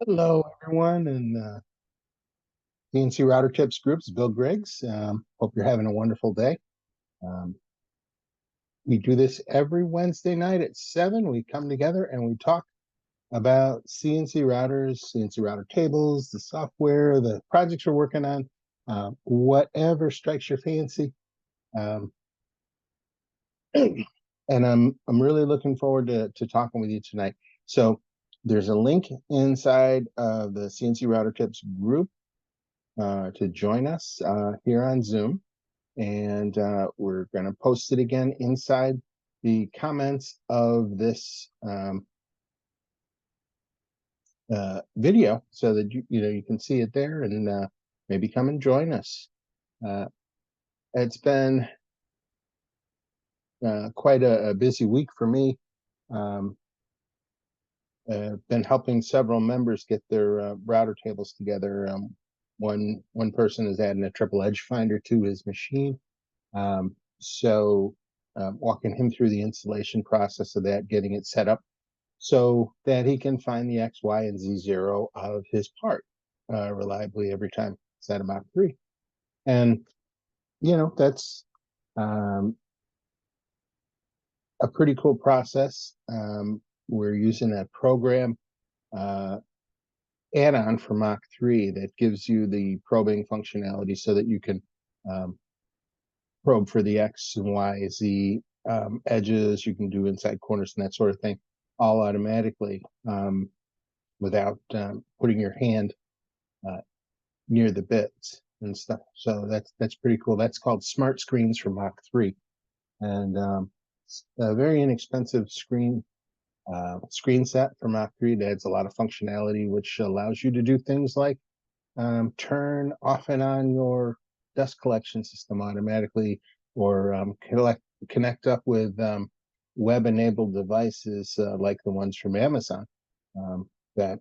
Hello, everyone, and CNC Router Tips groups. Bill Griggs. Hope you're having a wonderful day. Um, we do this every Wednesday night at 7. We come together and we talk about CNC routers, CNC router tables, the software, the projects we're working on, whatever strikes your fancy. Um, and I'm really looking forward to talking with you tonight. So there's a link inside of the CNC Router Tips group to join us here on Zoom. And we're going to post it again inside the comments of this video so that you can see it there and maybe come and join us. It's been quite a busy week for me. Been helping several members get their router tables together. One person is adding a triple edge finder to his machine. So walking him through the installation process of that, getting it set up so that he can find the X, Y, and Z zero of his part reliably every time it's at Mach 3. And, that's a pretty cool process. We're using that program add-on for Mach 3 that gives you the probing functionality so that you can probe for the X and Y, Z edges. You can do inside corners and that sort of thing all automatically without putting your hand near the bits and stuff. So that's pretty cool. That's called Smart Screens for Mach 3. And it's a very inexpensive screen set for Mach 3 that adds a lot of functionality, which allows you to do things like turn off and on your dust collection system automatically, or connect up with web-enabled devices like the ones from Amazon that,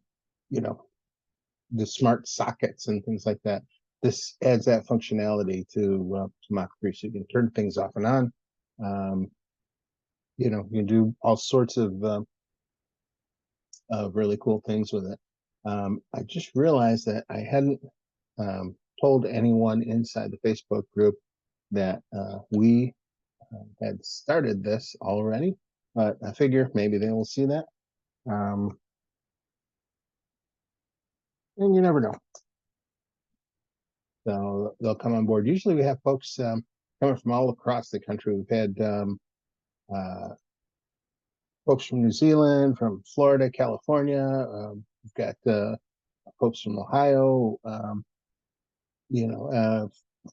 the smart sockets and things like that. This adds that functionality to Mach 3, so you can turn things off and on. You can do all sorts of really cool things with it. I just realized that I hadn't told anyone inside the Facebook group that we had started this already, but I figure maybe they will see that. And you never know. So they'll come on board. Usually we have folks coming from all across the country. We've had folks from New Zealand, from Florida, California. We've got folks from Ohio,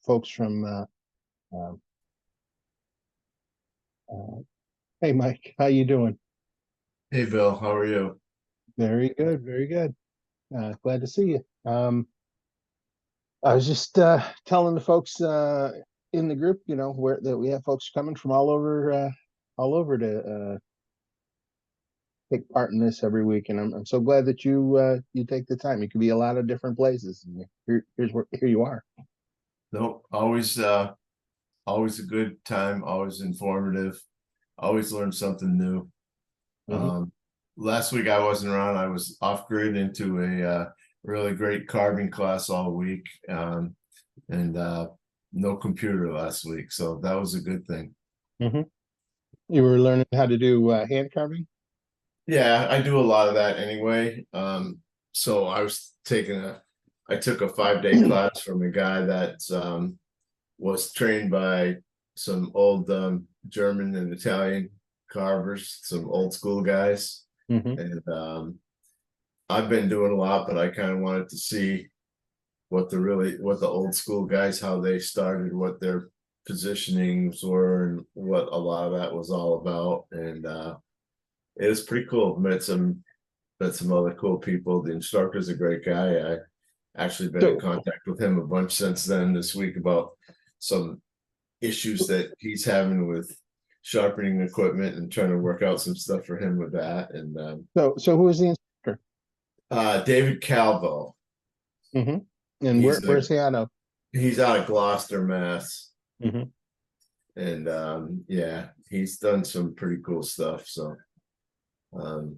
folks from hey, Mike, how you doing? Hey Bill, how are you? Very good, very good. Glad to see you. I was just telling the folks in the group, where that we have folks coming from all over to take part in this every week, and I'm so glad that you take the time. You could be a lot of different places, and here you are. No, always a good time, always informative, always learn something new. Mm-hmm. Last week I wasn't around. I was off grid into a really great carving class all week, and no computer last week, so that was a good thing. Mm-hmm. You were learning how to do hand carving. Yeah, I do a lot of that anyway. So I took a 5-day class from a guy that was trained by some old German and Italian carvers, some old school guys. Mm-hmm. And I've been doing a lot, but I kind of wanted to see what the old school guys, how they started, what their positionings were, and what a lot of that was all about. And it was pretty cool. Met some other cool people. The instructor's a great guy. I actually been in So, contact with him a bunch since then this week about some issues that he's having with sharpening equipment and trying to work out some stuff for him with that. And so who is the instructor? David Calvo. Mm-hmm. And He's where's he out of? he's out of Gloucester, Mass. Mm-hmm. And yeah, he's done some pretty cool stuff. So and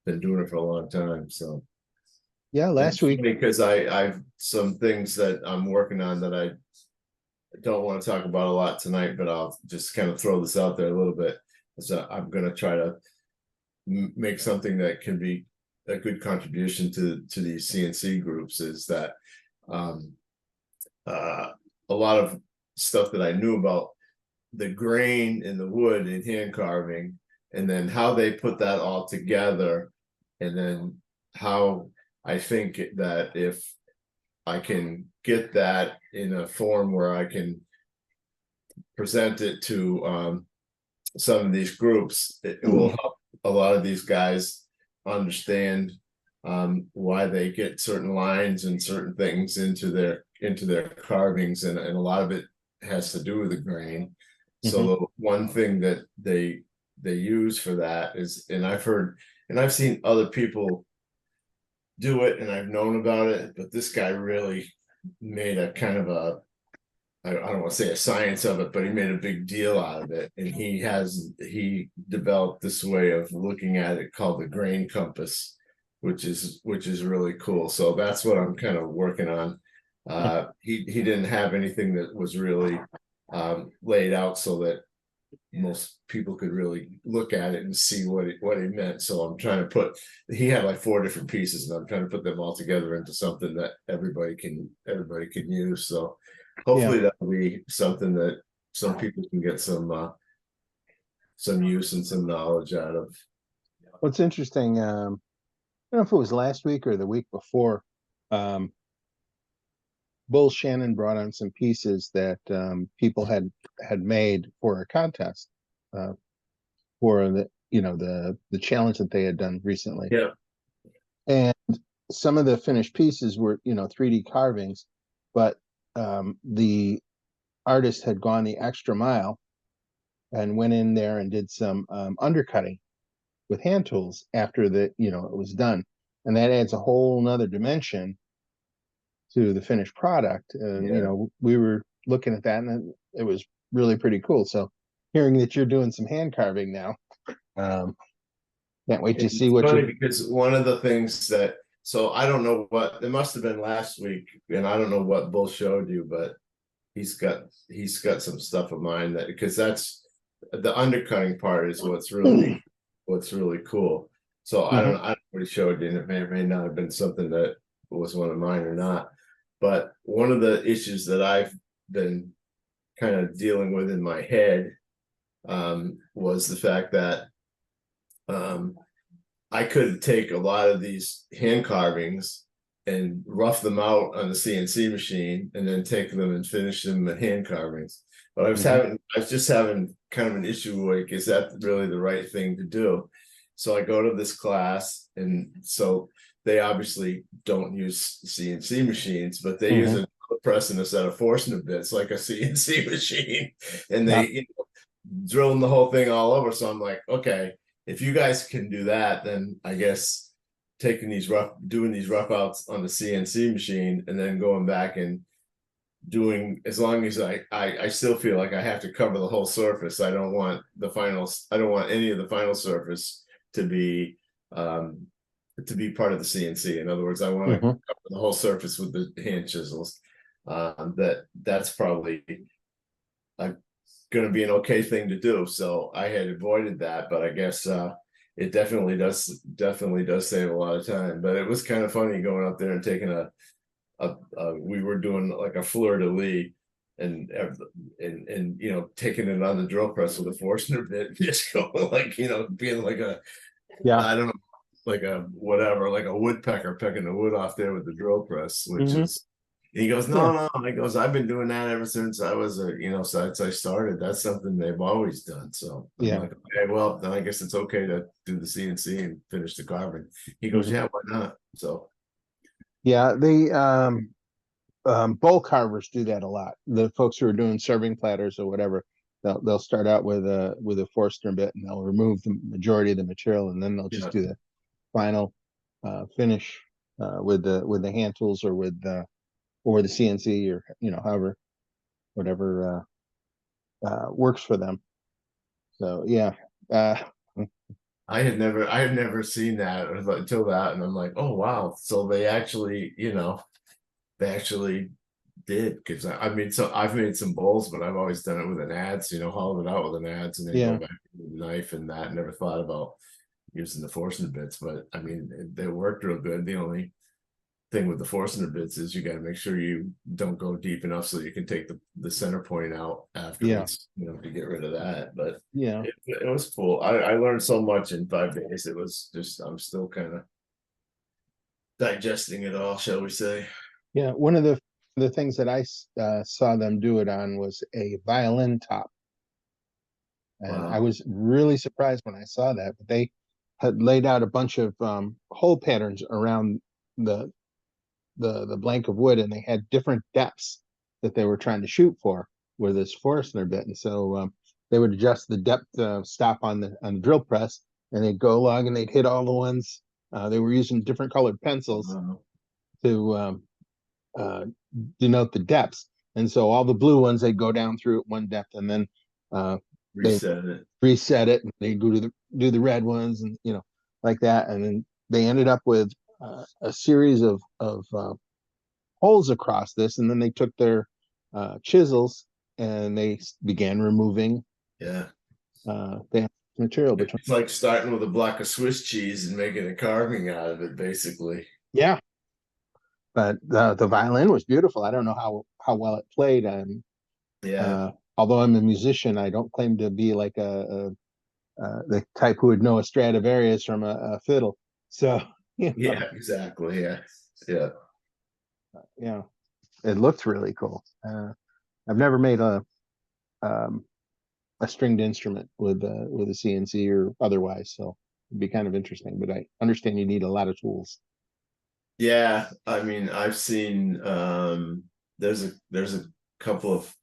been doing it for a long time. So Yeah, last week. Because I've some things that I'm working on that I don't want to talk about a lot tonight, but I'll just kind of throw this out there a little bit. So I'm going to try to make something that can be a good contribution to these CNC groups. Is that a lot of stuff that I knew about the grain in the wood in hand carving, and then how they put that all together, and then how I think that if I can get that in a form where I can present it to some of these groups, it will help a lot of these guys understand why they get certain lines and certain things into their carvings, and a lot of it has to do with the grain. So the one thing that they use for that is, and I've seen other people do it, and I've known about it, but this guy really made a kind of a, I don't want to say a science of it, but he made a big deal out of it. And he developed this way of looking at it called the grain compass, which is really cool. So that's what I'm kind of working on. He didn't have anything that was really laid out so that most people could really look at it and see what he meant. So I'm trying to he had like 4 different pieces, and I'm trying to put them all together into something that everybody can use. So hopefully that'll be something that some people can get some use and some knowledge out of. What's interesting, I don't know if it was last week or the week before, Bull Shannon brought on some pieces that people had made for a contest for the challenge that they had done recently. Yeah. And some of the finished pieces were 3D carvings, but the artist had gone the extra mile and went in there and did some undercutting with hand tools after it was done, and that adds a whole nother dimension to the finished product. And we were looking at that, and it was really pretty cool. So hearing that you're doing some hand carving now, can't wait to see what funny because one of the things that, so I don't know what, it must have been last week, and I don't know what Bull showed you, but he's got some stuff of mine, that because that's the undercutting part is what's really cool. So I don't know what he showed you, and it may or may not have been something that was one of mine or not. But one of the issues that I've been kind of dealing with in my head was the fact that I could take a lot of these hand carvings and rough them out on the CNC machine and then take them and finish them in hand carvings. But I was just having kind of an issue, like, is that really the right thing to do? So I go to this class, and so they obviously don't use CNC machines, but they use a press and a set of Forstner bits like a CNC machine, and they drilling the whole thing all over. So I'm like, okay, if you guys can do that, then I guess doing these rough outs on the CNC machine and then going back and doing, as long as I still feel like I have to cover the whole surface. I don't want any of the final surface to be part of the CNC. In other words, I want to cover the whole surface with the hand chisels. That's probably going to be an okay thing to do. So I had avoided that, but I guess it definitely does save a lot of time. But it was kind of funny going up there and taking we were doing like a fleur de lis, and taking it on the drill press with a Forstner bit, just going like, being like I don't know, like a woodpecker pecking the wood off there with the drill press, which is, he goes, no, he goes, I've been doing that ever since I was since I started. That's something they've always done. So I'm like, okay, well, then I guess it's okay to do the CNC and finish the carving. He goes, yeah, why not? So the bowl carvers do that a lot. The folks who are doing serving platters or whatever, they'll start out with a Forstner bit, and they'll remove the majority of the material, and then they'll just do the final finish with the hand tools or with the CNC, or however, whatever works for them. So I had never seen that until that, and I'm like, oh wow, so they actually, they actually did, because I've made some bowls, but I've always done it with an adze, hollowed it out with an adze and then go Yeah, back with a knife and that. Never thought about using the Forstner bits, but I mean they worked real good. The only thing with the Forstner bits is you got to make sure you don't go deep enough so you can take the center point out yeah, afterwards, to get rid of that. But yeah, it was cool. I learned so much in 5 days. It was just, I'm still kind of digesting it all, shall we say. yeah. One of the things that saw them do it on was a violin top, and I Wow. was really surprised when I saw that. But they had laid out a bunch of hole patterns around the the blank of wood, and they had different depths that they were trying to shoot for with this Forstner bit, and so they would adjust the depth stop on the drill press, and they'd go along and they'd hit all the ones. They were using different colored pencils Wow. to uh, denote the depths, and so all the blue ones they'd go down through at one depth, and then they Reset it. reset it, and they do the red ones, and like that, and then they ended up with a series of holes across this, and then they took their chisels and they began removing Yeah. the material between. It's like starting with a block of Swiss cheese and making a carving out of it, basically. Yeah, but the violin was beautiful. I don't know how well it played. And Yeah. although I'm a musician, I don't claim to be like the type who would know a Stradivarius from a fiddle. So Yeah, exactly. Yeah. Yeah. yeah, it looked really cool. I've never made um, a stringed instrument with a CNC or otherwise, so it'd be kind of interesting. But I understand you need a lot of tools. Yeah. I mean, I've seen there's a couple of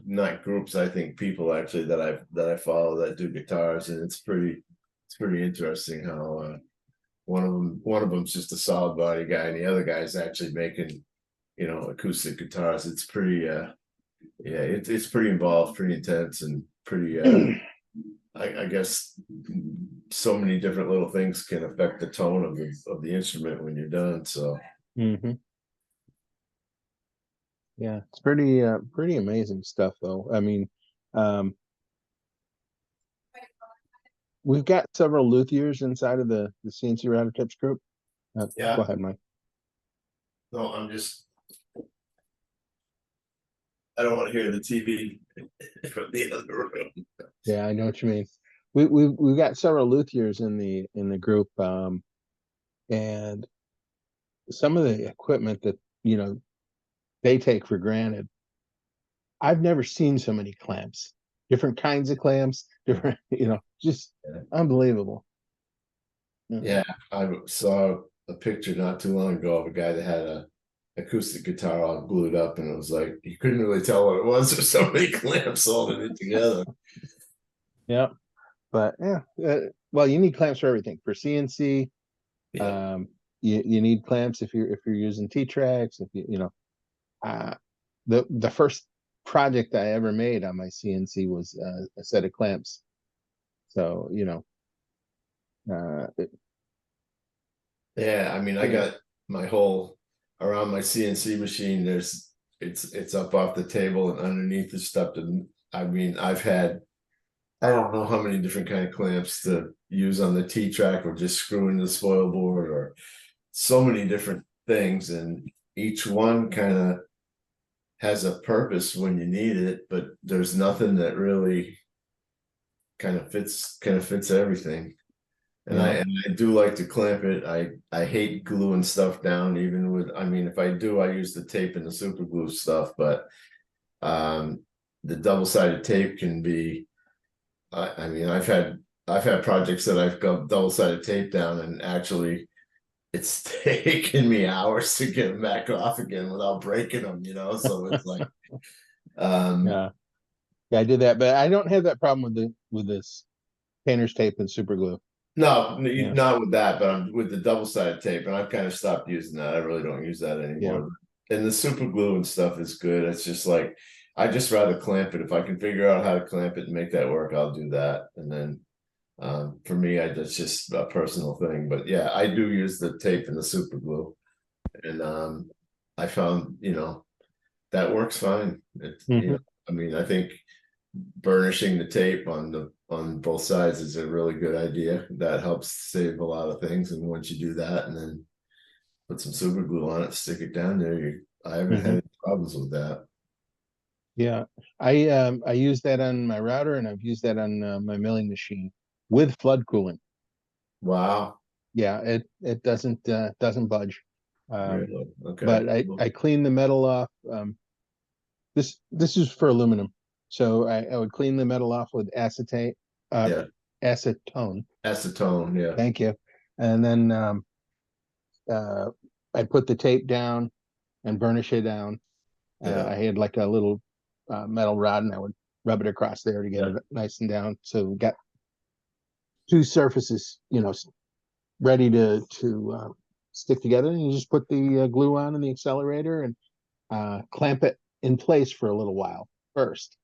not groups, I think people actually that I follow that do guitars, and it's pretty interesting how one of them's just a solid body guy and the other guy's actually making acoustic guitars. It's pretty yeah, it's pretty involved, pretty intense, and pretty I guess so many different little things can affect the tone of the instrument when you're done. So Hmm. Yeah, it's pretty amazing stuff, though. I mean, um, we've got several luthiers inside of the CNC Router Tips group. Go yeah, ahead, Mike. no, I don't want to hear the TV from the other room. Yeah, I know what you mean. We've got several luthiers in the group, and some of the equipment that they take for granted. I've never seen so many clamps, different kinds of clamps, different, just unbelievable. Yeah. Yeah, I saw a picture not too long ago of a guy that had a acoustic guitar all glued up, and it was like you couldn't really tell what it was. There's so many clamps holding it together. Yeah. But yeah, well, you need clamps for everything. For CNC, Yeah, um, you need clamps if you're using T tracks. If uh, the first project I ever made on my CNC was a set of clamps. So it, yeah. I mean, I yeah, got my whole around my CNC machine. It's up off the table, and underneath is stuff. And I mean, I don't know how many different kind of clamps to use on the T track, or just screw into the spoil board, or so many different things, and each one kind of has a purpose when you need it, but there's nothing that really kind of fits everything. And I yeah, and I do like to clamp it. I hate gluing stuff down, even with, I mean, if I do, I use the tape and the super glue stuff, but um the double-sided tape can be, I mean, I've had projects that I've got double-sided tape down, and actually it's taken me hours to get them back off again without breaking them, so it's like um yeah, yeah. I did that, but I don't have that problem with this painter's tape and super glue. no, Yeah, not with that, but I'm with the double-sided tape, and I've kind of stopped using that. I really don't use that yeah, anymore. And the super glue and stuff is good. It's just like I just rather clamp it. If I can figure out how to clamp it and make that work, I'll do that. And then For me, that's just a personal thing, but yeah, I do use the tape and the super glue. And I found, that works fine. Mhm. I mean, I think burnishing the tape on both sides is a really good idea. That helps save a lot of things. And once you do that and then put some super glue on it, stick it down there, I haven't had Mhm. any problems with that. Yeah, I use that on my router, and I've used that on my milling machine with flood cooling. Wow. Yeah, it doesn't budge. Um, Really? Okay. but I clean the metal off. This is for aluminum, so I would clean the metal off with acetate, uh, Yeah. acetone. Acetone. Yeah. Thank you. And then uh, I put the tape down and burnish it down. Yeah. I had like a little metal rod, and I would rub it across there to get Yeah. it nice and down. So we got two surfaces, ready to stick together. And you just put the glue on in the accelerator and clamp it in place for a little while first.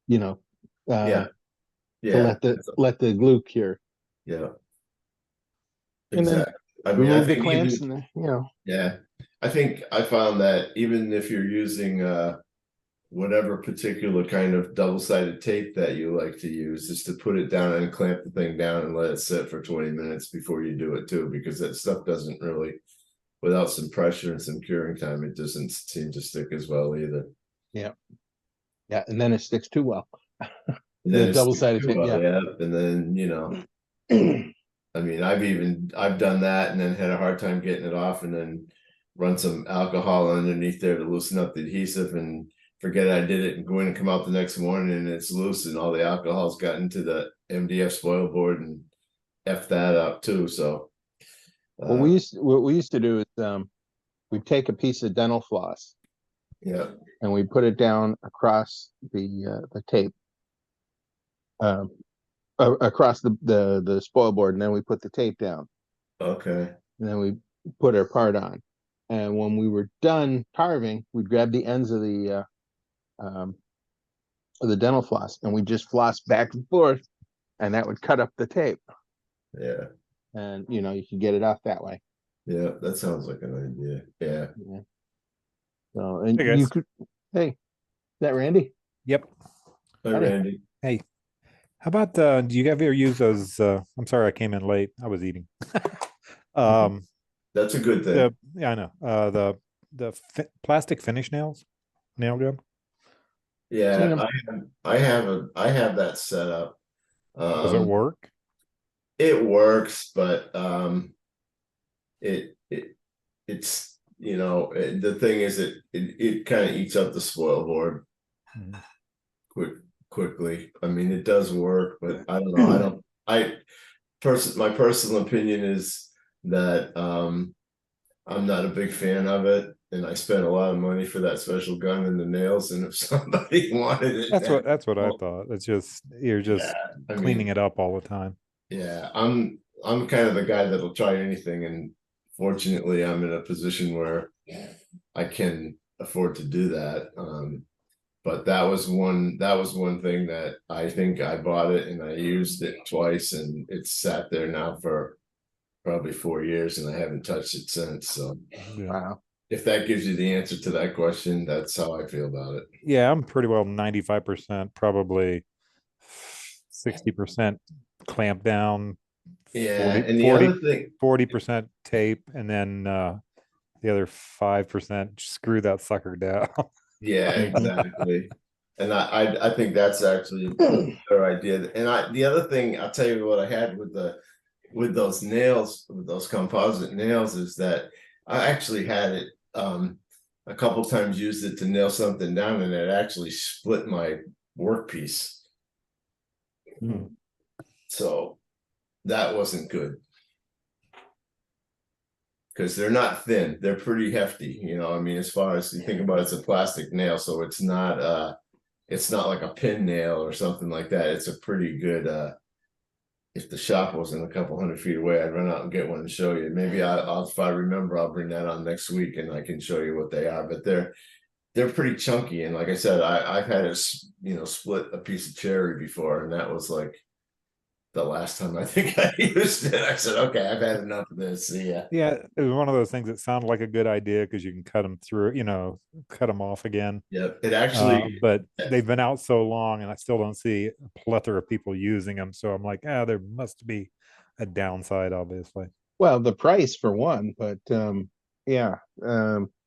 You know, Yeah. to Yeah. let the glue cure, Yeah. and then Exactly. I mean, I remove the think clamps, even, and then. yeah, I think I found that even if you're using whatever particular kind of double-sided tape that you like to use, is to put it down and clamp the thing down and let it sit for 20 minutes before you do it too, because that stuff doesn't really, without some pressure and some curing time, it doesn't seem to stick as well either. Yeah, yeah, and then it sticks too well. And The then it double sticks sided too tape, well, yeah. yeah. And then, I mean, I've done that and then had a hard time getting it off, and then run some alcohol underneath there to loosen up the adhesive and forget I did it, and go in and come out the next morning and it's loose and all the alcohol's got into the MDF spoil board and F that up too. So uh What we used to do is we'd take a piece of dental floss yeah, and we put it down across the tape, um, across the spoil board, and then we put the tape down, okay, and then we put our part on. And when we were done carving, we'd grab the ends of the dental floss, and we just floss back and forth, and that would cut up the tape, yeah, and you could get it off that way. yeah, that sounds like an idea. Yeah. Yeah. So, and Hey you guys. could, hey, is that Randy? Yep. Hi, Howdy. Randy. Hey, how about do you ever use those I'm sorry I came in late. I was eating. That's a good thing. Yeah, I know. The plastic finish nail gun. Seen Yeah, him. I have that set up. Does it work? It works, but it's the thing is it kind of eats up the spoil board Mhm. quickly. I mean, it does work, but I don't know. My personal opinion is that I'm not a big fan of it, and I spent a lot of money for that special gun and the nails. And if somebody wanted it, That's what I well, thought. It's just you're just yeah, I cleaning mean, it up all the time. yeah, I'm kind of the guy that'll try anything, and fortunately, I'm in a position where I can afford to do that. But that was one thing that I think I bought it and I used it twice, and it's sat there now for probably 4 years, and I haven't touched it since. So Yeah. Wow. if that gives you the answer to that question, that's how I feel about it. Yeah, I'm pretty well 95%, probably 60% clamp down, Yeah, 40, and the 40, other thing, 40% tape, and then the other 5% screw that sucker down. yeah, Mhm. exactly. And I think that's actually a better idea. And the other thing, I'll tell you what I had with those nails, with those composite nails, is that I actually had it a couple times, used it to nail something down, and it actually split my workpiece. Hmm. So that wasn't good, because they're not thin, they're pretty hefty. I mean, as far as you think about it, it's a plastic nail, so it's not like a pin nail or something like that. It's a pretty good if the shop wasn't a couple 100 feet away, I'd run out and get one and show you. Maybe I'll if I remember, I'll bring that on next week and I can show you what they are. But they're pretty chunky, and like I said, I've had it split a piece of cherry before, and that was like the last time I think I used it. I said, okay, I've had enough of this. See ya. Yeah, it was one of those things that sounded like a good idea because you can cut them through, cut them off again. Yep. It actually, But they've been out so long, and I still don't see a plethora of people using them. So I'm like, there must be a downside, obviously. Well, the price for one, but yeah.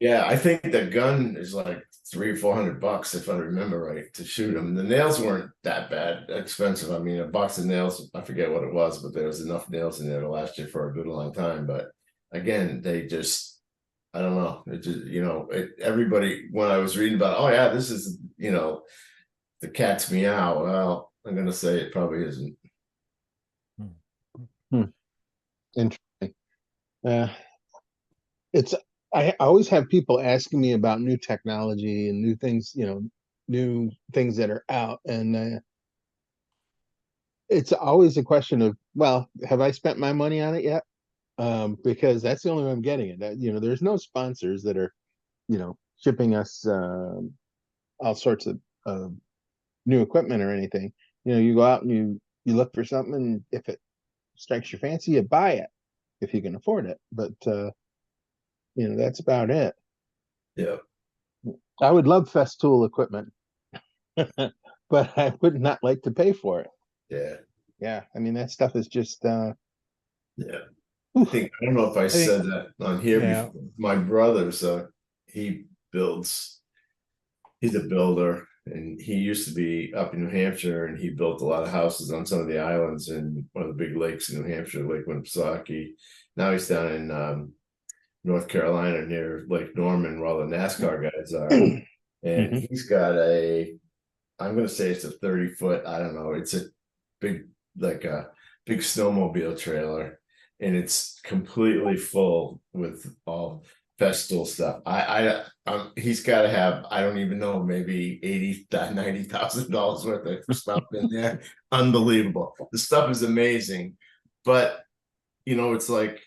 yeah, I think the gun is like $300-400 if I remember right to shoot them. The nails weren't that bad expensive. I mean, a box of nails, I forget what it was, but there was enough nails in there to last you for a good long time. But again, they just, I don't know. It just, everybody, when I was reading about, oh yeah, this is, the cat's meow. Well, I'm gonna say it probably isn't. Interesting. It's I always have people asking me about new technology and new things, new things that are out, and it's always a question of, well, have I spent my money on it yet? Because that's the only way I'm getting it. There's no sponsors that are, shipping us all sorts of new equipment or anything. You go out and you look for something, and if it strikes your fancy, you buy it if you can afford it. But that's about it. Yeah. I would love Festool equipment, but I would not like to pay for it. Yeah. Yeah, I mean that stuff is just Yeah. I don't know if I said that on here Yeah. before. My brother, so he's a builder, and he used to be up in New Hampshire, and he built a lot of houses on some of the islands in one of the big lakes in New Hampshire, Lake Winnipesaukee. Now he's down in North Carolina near Lake Norman, where all the NASCAR guys are. And he's got I'm gonna say it's a 30-foot, I don't know, it's a big, like a big snowmobile trailer, and it's completely full with all Festool stuff. He's got to have, I don't even know, maybe $80,000-90,000 worth of stuff in there. Unbelievable. The stuff is amazing, but it's like,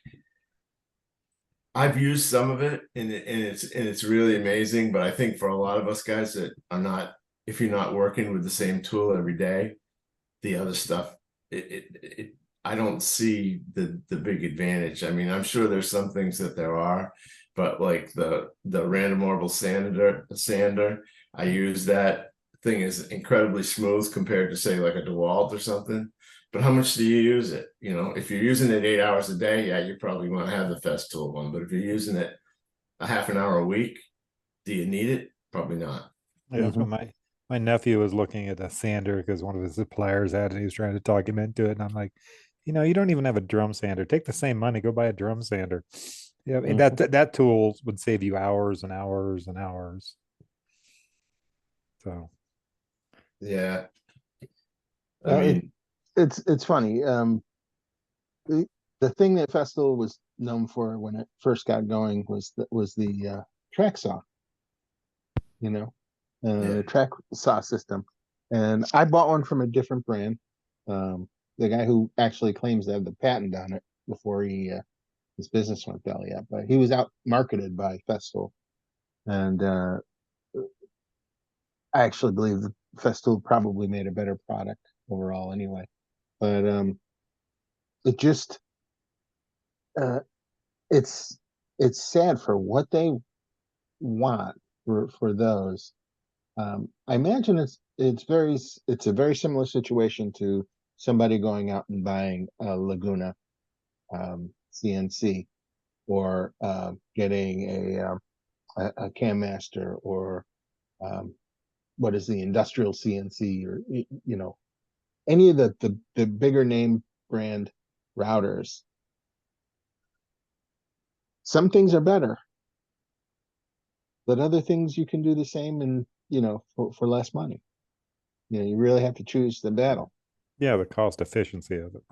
I've used some of it, and it's really amazing. But I think for a lot of us guys that are not, if you're not working with the same tool every day, the other stuff, I don't see the big advantage. I mean, I'm sure there's some things that there are, but like the random orbital sander, I use that thing is incredibly smooth compared to say like a DeWalt or something. But how much do you use it? If you're using it 8 hours a day, yeah, you probably want to have the Festool one. But if you're using it a half an hour a week, do you need it? Probably not. Yeah, that's what my nephew was looking at a sander because one of his suppliers had it. He was trying to talk him into it, and I'm like, you don't even have a drum sander. Take the same money, go buy a drum sander. Yeah, that tool would save you hours and hours and hours. So, yeah, I mean, it's funny. The thing that Festool was known for when it first got going was the track saw. The track saw system, and I bought one from a different brand. The guy who actually claims to have the patent on it before his business went belly up, but he was out marketed by Festool, and I actually believe that Festool probably made a better product overall anyway. But it just it's sad for what they want for those. I imagine it's a very similar situation to somebody going out and buying a Laguna CNC, or getting a Cam Master, or what is the industrial CNC, or any of the bigger name brand routers. Some things are better, but other things you can do the same, and for less money. You really have to choose the battle. yeah, the cost efficiency of it.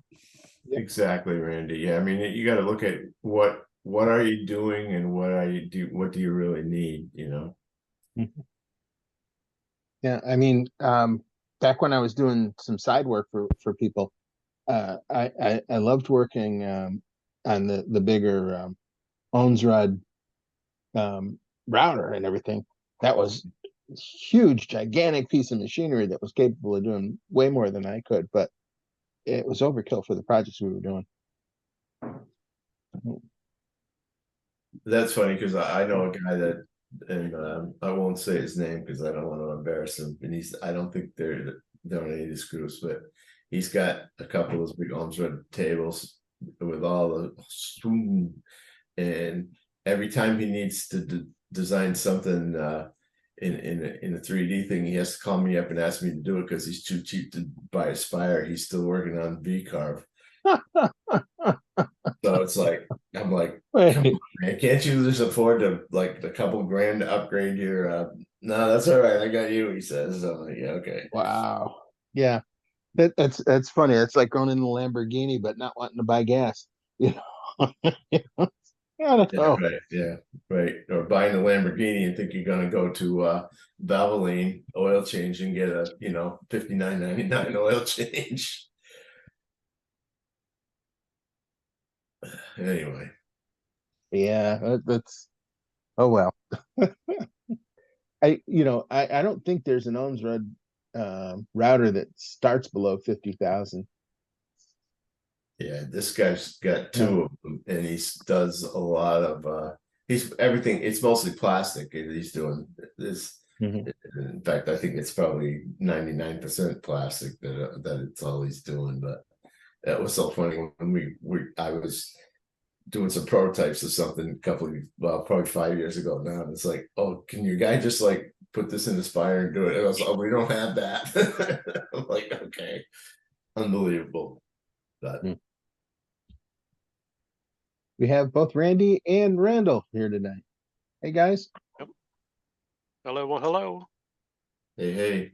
exactly, Randy. Yeah, I mean, you got to look at what are you doing, and what do you really need? Yeah, I mean, back when I was doing some side work for people, I loved working on the bigger Onsrud router and everything. That was a huge, gigantic piece of machinery that was capable of doing way more than I could. But it was overkill for the projects we were doing. That's funny because I know a guy that, and I won't say his name because I don't want to embarrass him. And I don't think they're doing any of these groups, but he's got a couple of those big arms router tables with all the, and every time he needs to design something in a 3D thing, he has to call me up and ask me to do it because he's too cheap to buy a Spire. He's still working on V-carve. So it's like, I'm like, come on, man, can't you just afford to like a couple grand to upgrade your no, that's all right, I got you, he says. So I'm like, yeah, okay. Wow. Yeah. That's funny. It's like going in the Lamborghini but not wanting to buy gas. You know? I don't know. Right, yeah, right. Or buying a Lamborghini and think you're gonna go to Valvoline oil change and get a, you know, $59.99 oil change. Anyway. Yeah, that's oh well. I don't think there's an ohms router that starts below 50,000. Yeah, this guy's got two of them, and he does a lot of he's everything. It's mostly plastic, and he's doing this. In fact, I think it's probably 99% plastic that it's all he's doing. But that was so funny when I was doing some prototypes of something a couple of, well, probably 5 years ago now. And it's like, oh, can your guy just like put this in the Spire and do it? And I was, oh, we don't have that. I'm like, okay, unbelievable. But we have both Randy and Randall here tonight. Hey guys. Yep. Hello, well, hello. Hey.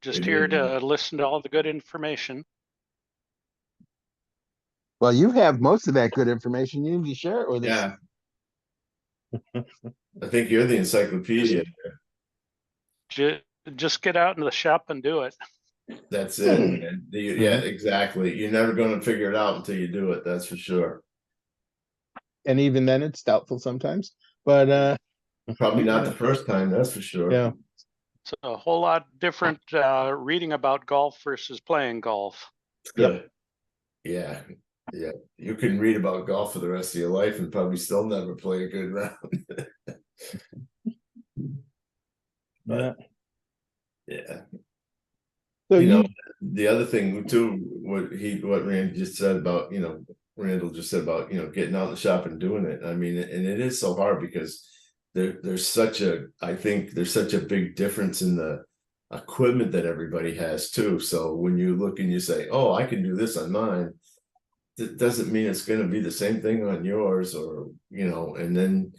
Just here to listen to all the good information. Well, you have most of that good information. You need to share it with us. Yeah. I think you're the encyclopedia. Just get out into the shop and do it. That's it. Yeah, exactly. You're never going to figure it out until you do it. That's for sure. And even then, it's doubtful sometimes. But probably not the first time. That's for sure. Yeah. It's a whole lot different reading about golf versus playing golf. Good. Yeah. Yeah, you can read about golf for the rest of your life and probably still never play a good round. But, yeah. So you know, the other thing too, what Randy just said about, you know, Randall just said about, you know, getting out in the shop and doing it. I mean, and it is so hard because I think there's such a big difference in the equipment that everybody has too. So when you look and you say, oh, I can do this on mine, it doesn't mean it's going to be the same thing on yours, or, you know, and then,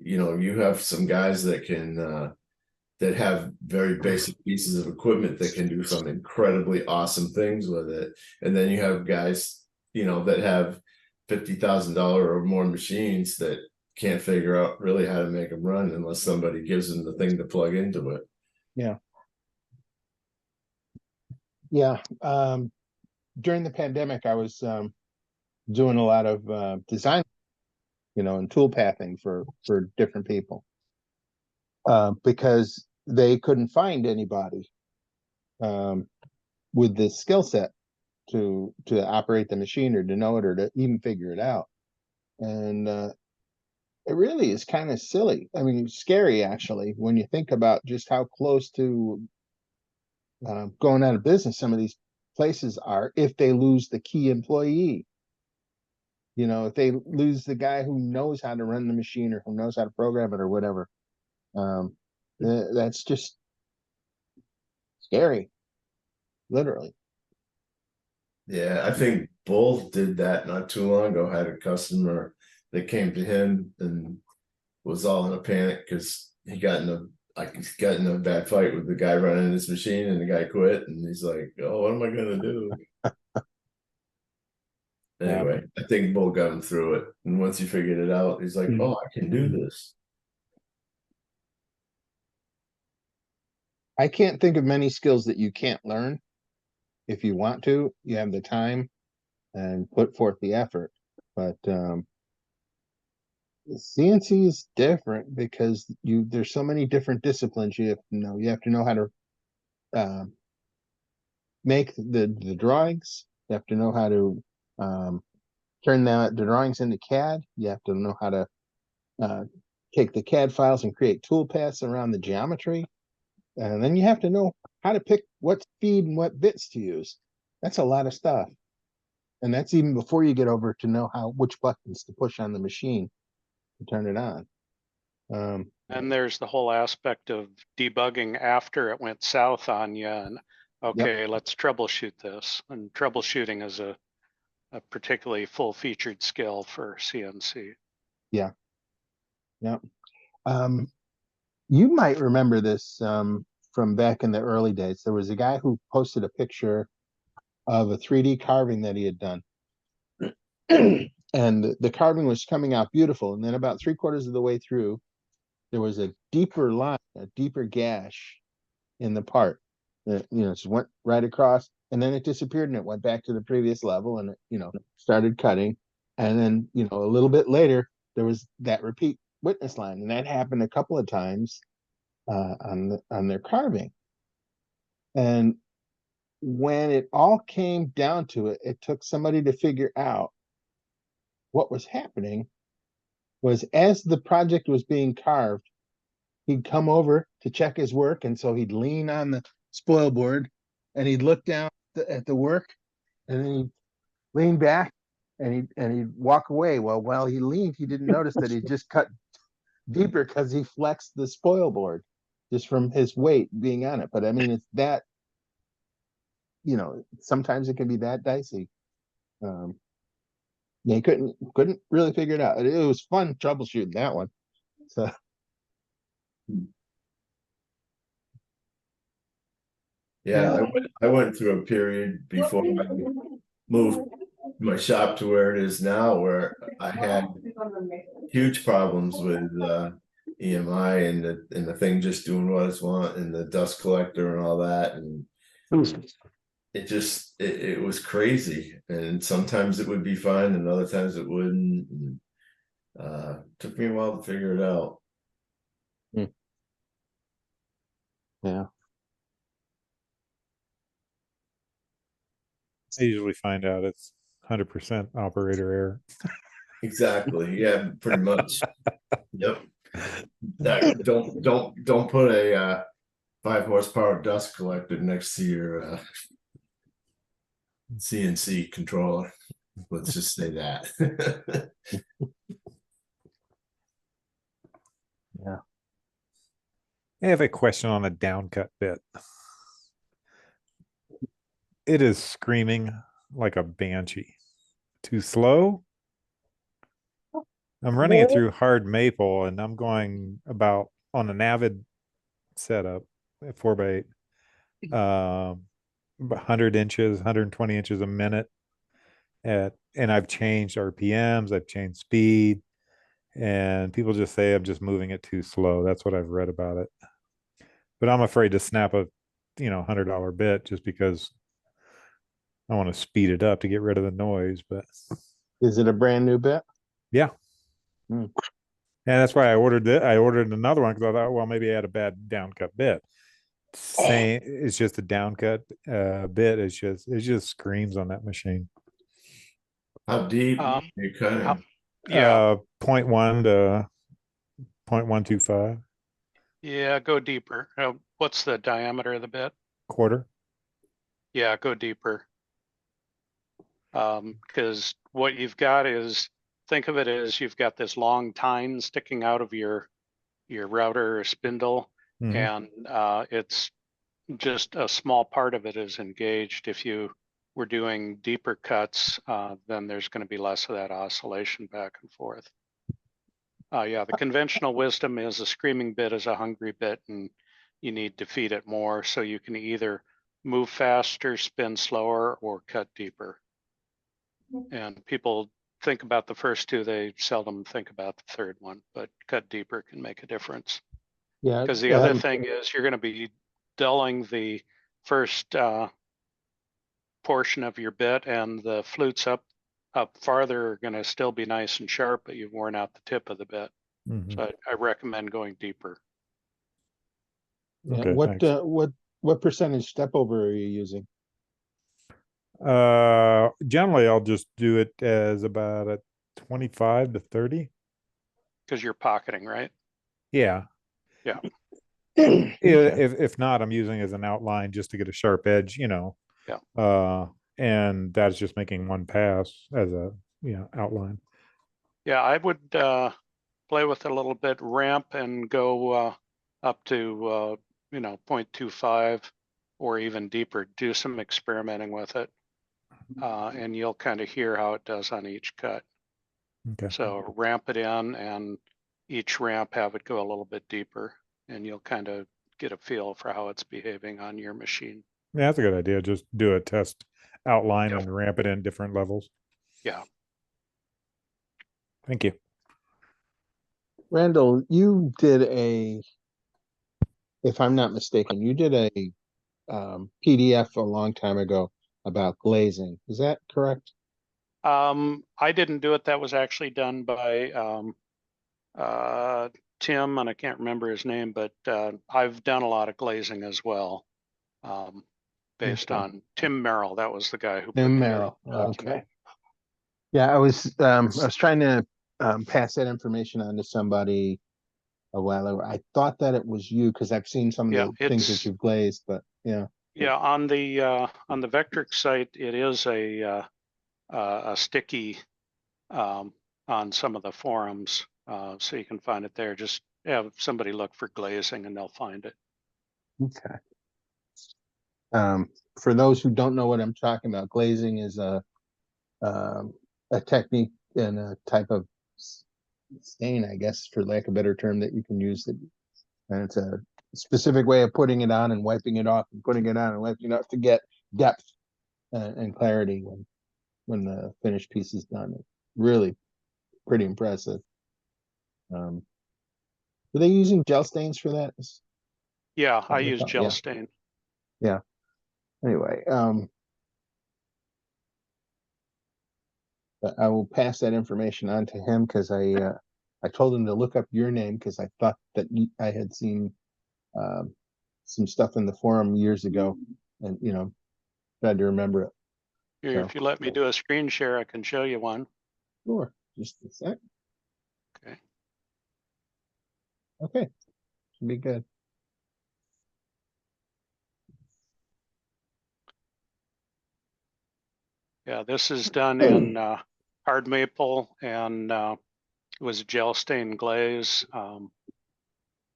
you know, you have some guys that can, that have very basic pieces of equipment that can do some incredibly awesome things with it. And then you have guys, you know, that have $50,000 or more machines that can't figure out really how to make them run unless somebody gives them the thing to plug into it. Yeah. Yeah. During the pandemic, I was doing a lot of design, you know, and tool pathing for different people because they couldn't find anybody with this skill set to operate the machine or to know it or to even figure it out. And it really is kind of silly. I mean, scary actually when you think about just how close to going out of business some of these places are if they lose the key employee. You know, if they lose the guy who knows how to run the machine or who knows how to program it or whatever, that's just scary, literally. Yeah, I think Bull did that not too long ago. Had a customer that came to him and was all in a panic because he got in a bad fight with the guy running his machine, and the guy quit. And he's like, "Oh, what am I gonna do?" Anyway, I think Bull got him through it, and once he figured it out, he's like, "Oh, I can do this." I can't think of many skills that you can't learn. If you want to, you have the time and put forth the effort. But CNC is different because there's so many different disciplines you have to know. You have to know how to make the drawings. You have to know how to turn the drawings into CAD. You have to know how to take the CAD files and create tool paths around the geometry. And then you have to know how to pick what speed and what bits to use. That's a lot of stuff. And that's even before you get over to know which buttons to push on the machine to turn it on. And there's the whole aspect of debugging after it went south on you. And okay, let's troubleshoot this. And troubleshooting is a particularly full-featured skill for CNC. Yeah. Yeah. You might remember this from back in the early days. There was a guy who posted a picture of a 3D carving that he had done. And the carving was coming out beautiful. And then about 3/4 of the way through, there was a deeper line, a deeper gash in the part. Just went right across, and then it disappeared and it went back to the previous level, and it, started cutting. And then, a little bit later, there was that repeat witness line, and that happened a couple of times on their carving. And when it all came down to it, it took somebody to figure out what was happening. Was as the project was being carved, he'd come over to check his work, and so he'd lean on the spoil board and he'd look down at the work, and then he'd lean back and he'd walk away. Well, while he leaned, he didn't notice that he just cut deeper because he flexed the spoil board just from his weight being on it. But I mean, it's that, sometimes it can be that dicey. He couldn't really figure it out. It was fun troubleshooting that one. So Yeah, I went through a period before I moved my shop to where it is now, where I had huge problems with EMI and the thing just doing what it's want, and the dust collector and all that, and it was crazy. And sometimes it would be fine, and other times it wouldn't. And, took me a while to figure it out. yeah. I usually find out it's 100% operator error. Exactly. Yeah, pretty much. Yep. Don't put a 5 horsepower dust collector next to your CNC controller. Let's just say that. Yeah. I have a question on a downcut bit. It is screaming like a banshee. Too slow? I'm running it through hard maple, and I'm going about on an Avid setup at 4x8, 100 inches, 120 inches a minute. And I've changed RPMs, I've changed speed, and people just say I'm just moving it too slow. That's what I've read about it. But I'm afraid to snap a $100 bit just because I want to speed it up to get rid of the noise. But Is it a brand new bit? yeah. And that's why I ordered it. I ordered another one because I thought, well, maybe I had a bad downcut bit. Same, it's just a downcut bit. It just screams on that machine. How deep you cut it? Yeah. 0.1 to 0.125. Yeah, go deeper. What's the diameter of the bit? Quarter. Yeah, go deeper. Because what you've got is, think of it as you've got this long tine sticking out of your router or spindle, and it's just a small part of it is engaged. If you were doing deeper cuts, then there's going to be less of that oscillation back and forth. Yeah, the conventional wisdom is a screaming bit is a hungry bit, and you need to feed it more, so you can either move faster, spin slower, or cut deeper. And people think about the first two, they seldom think about the third one, but cut deeper can make a difference. Yeah. Because the other thing is you're going to be dulling the first portion of your bit, and the flutes up farther are going to still be nice and sharp, but you've worn out the tip of the bit. So I recommend going deeper. Yeah. Okay, What percentage step over are you using? Generally I'll just do it as about a 25 to 30. Because you're pocketing, right? Yeah. Yeah. Okay. If not, I'm using it as an outline just to get a sharp edge, you know. Yeah. And that's just making one pass as a, outline. Yeah, I would play with it a little bit, ramp and go up to 0.25 or even deeper. Do some experimenting with it, and you'll kind of hear how it does on each cut. Okay. So ramp it in, and each ramp have it go a little bit deeper, and you'll kind of get a feel for how it's behaving on your machine. Yeah, that's a good idea. Just do a test outline Yep. and ramp it in different levels. Yeah. Thank you. Randall, you did if I'm not mistaken, you did a PDF a long time ago about glazing. Is that correct? I didn't do it. That was actually done by Tim, and I can't remember his name, but I've done a lot of glazing as well. Based Okay. on Tim Merrill. That was the guy who put Tim together Merrill. the document. Okay. Yeah, I was trying to pass that information on to somebody a while ago. I thought that it was you because I've seen some of Yeah, the things that it's you've glazed, but yeah. yeah on the Vectric site, it is a sticky on some of the forums, so you can find it there. Just have somebody look for glazing and they'll find it. Okay. For those who don't know what I'm talking about, glazing is a technique and a type of stain, I guess, for lack of a better term, that you can use. And it's a specific way of putting it on and wiping it off and putting it on and wiping it off to get depth and clarity when the finished piece is done. It's really pretty impressive. Were they using gel stains for that? Yeah, I What they use call- gel yeah. stain. Yeah. Anyway, but I will pass that information on to him because I told him to look up your name because I thought that I had seen some stuff in the forum years ago, and tried to remember it. Here, So if you let me do a screen share, I can show you one. sure, just a sec. Okay. Okay, should be good. Yeah, this is done in hard maple, and it was a gel stain glaze.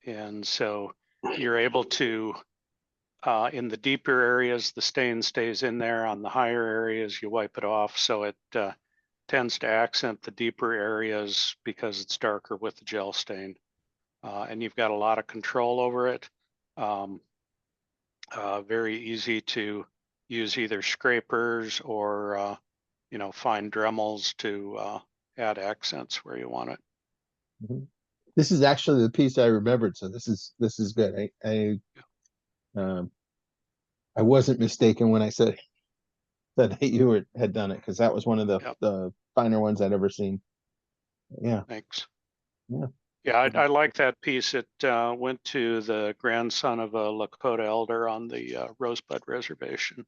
And so you're able to, in the deeper areas, the stain stays in there. On the higher areas, you wipe it off. So it tends to accent the deeper areas because it's darker with the gel stain. And you've got a lot of control over it. Very easy to use either scrapers or fine Dremels to add accents where you want it. This is actually the piece I remembered, so this is good. I wasn't mistaken when I said that you had done it because that was one of the finer ones I'd ever seen. Yeah. Thanks. Yeah. Yeah, I like that piece. It went to the grandson of a Lakota elder on the Rosebud Reservation.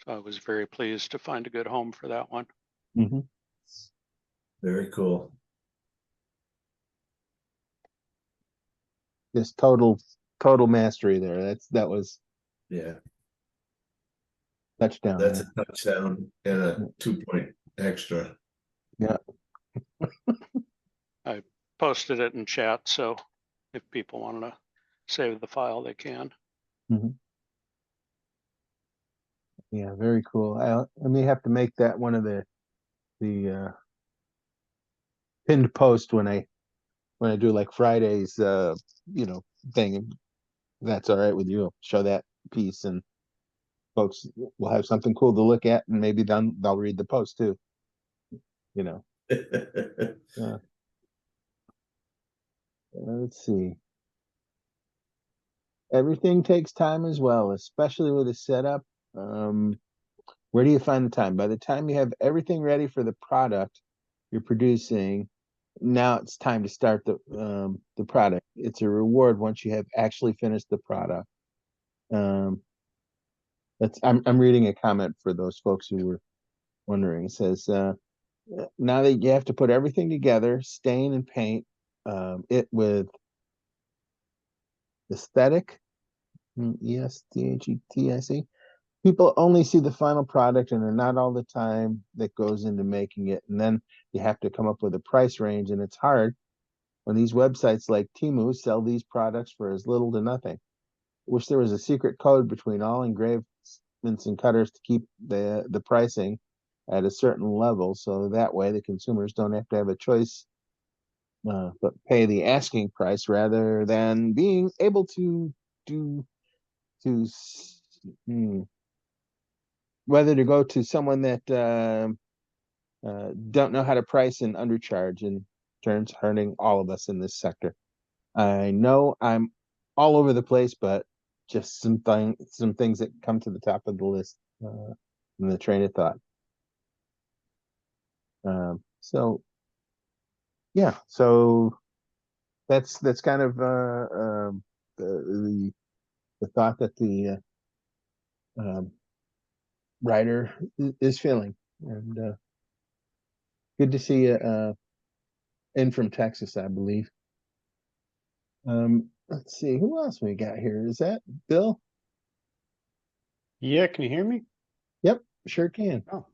So I was very pleased to find a good home for that one. Mm-hmm. Very cool. Just total mastery there. That was Yeah, touchdown. that's there. a touchdown and a 2-point extra. Yeah. I posted it in chat, so if people wanted to save the file, they can. Mm-hmm. Yeah, very cool. I may have to make that one of the pinned post when I do like Friday's thing. If that's all right with you. I'll show that piece and folks will have something cool to look at, and maybe then they'll read the post too. Let's see. Everything takes time as well, especially with a setup. Where do you find the time? By the time you have everything ready for the product you're producing, now it's time to start the product. It's a reward once you have actually finished the product. I'm reading a comment for those folks who were wondering. It says, now that you have to put everything together, stain and paint it with aesthetic, ESTHETIC. People only see the final product and are not all the time that goes into making it. And then you have to come up with a price range, and it's hard when these websites like Temu sell these products for as little to nothing. Wish there was a secret code between all engravements and cutters to keep the pricing at a certain level, so that way the consumers don't have to have a choice but pay the asking price rather than being able to do whether to go to someone that don't know how to price and undercharge, and turns hurting all of us in this sector. I know I'm all over the place, but just some things that come to the top of the list in the train of thought. So yeah, so that's kind of the thought that the writer is feeling, and good to see you in from Texas, I believe. Let's see, who else we got here? Is that Bill? Yeah, can you hear me? Yep, sure can. Oh,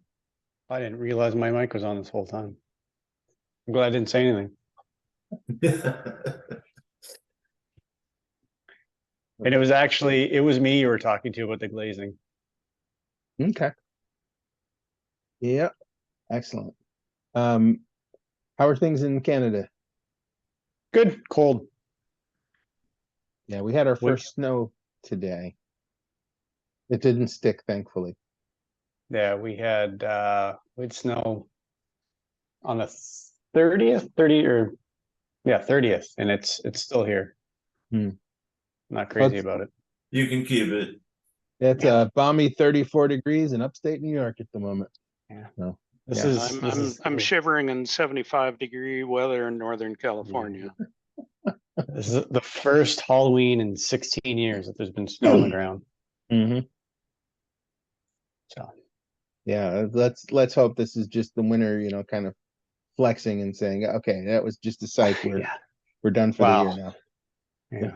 I didn't realize my mic was on this whole time. I'm glad I didn't say anything. And it was me you were talking to about the glazing. Okay. Yep, excellent. How are things in Canada? Good, cold. Yeah, we had our We- first snow today. It didn't stick, thankfully. Yeah, we had snow on the 30th, 30th, and it's still here. Not crazy about it. You can keep it. It's a balmy 34 degrees in upstate New York at the moment. Yeah. So, This yeah. is I'm shivering in 75-degree weather in Northern California. This is the first Halloween in 16 years that there's been snow on the ground. Mhm. So Yeah, let's hope this is just the winter, kind of flexing and saying, okay, that was just a site. We're done for the year Wow. now. Yeah.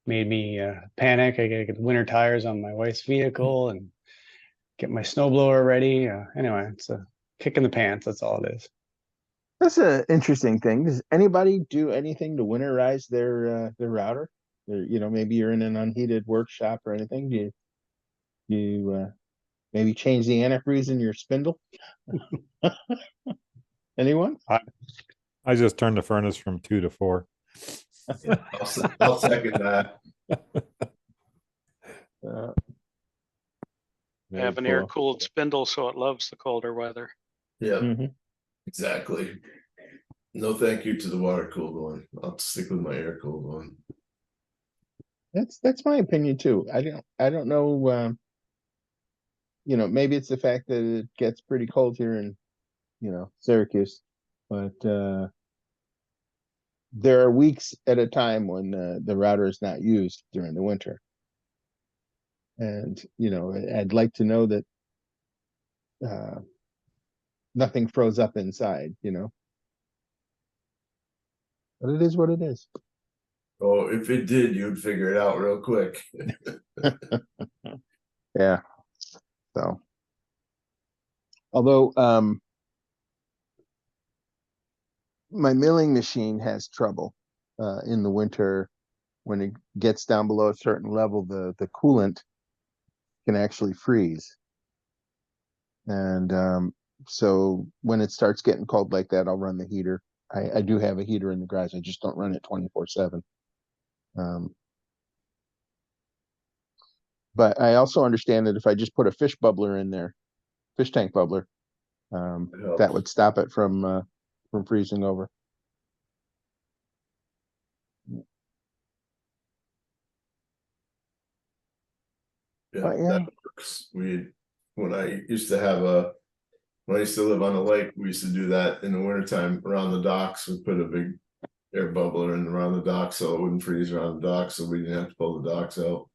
Made me panic. I gotta get the winter tires on my wife's vehicle and get my snowblower ready. Anyway, it's a kick in the pants. That's all it is. That's an interesting thing. Does anybody do anything to winterize their router? Or, maybe you're in an unheated workshop or anything. Do you maybe change the antifreeze in your spindle? Anyone? I just turned the furnace from 2 to 4. I'll second that. I have an air-cooled spindle, so it loves the colder weather. Yeah, Mhm. exactly. No, thank you to the water cooled one. I'll stick with my air cooled one. That's my opinion too. I don't know. Maybe it's the fact that it gets pretty cold here in Syracuse, but there are weeks at a time when the router is not used during the winter, and I'd like to know that nothing froze up inside. But it is what it is. Oh, if it did, you'd figure it out real quick. Yeah. So, although my milling machine has trouble in the winter when it gets down below a certain level, the coolant can actually freeze. And so when it starts getting cold like that, I'll run the heater. I do have a heater in the garage. I just don't run it 24/7. But I also understand that if I just put a fish bubbler in there, fish tank bubbler, that would stop it from freezing over. Yeah, But, yeah. that works. When I used to live on the lake, we used to do that in the wintertime around the docks. We put a big air bubbler in around the dock so it wouldn't freeze around the dock, so we didn't have to pull the docks out.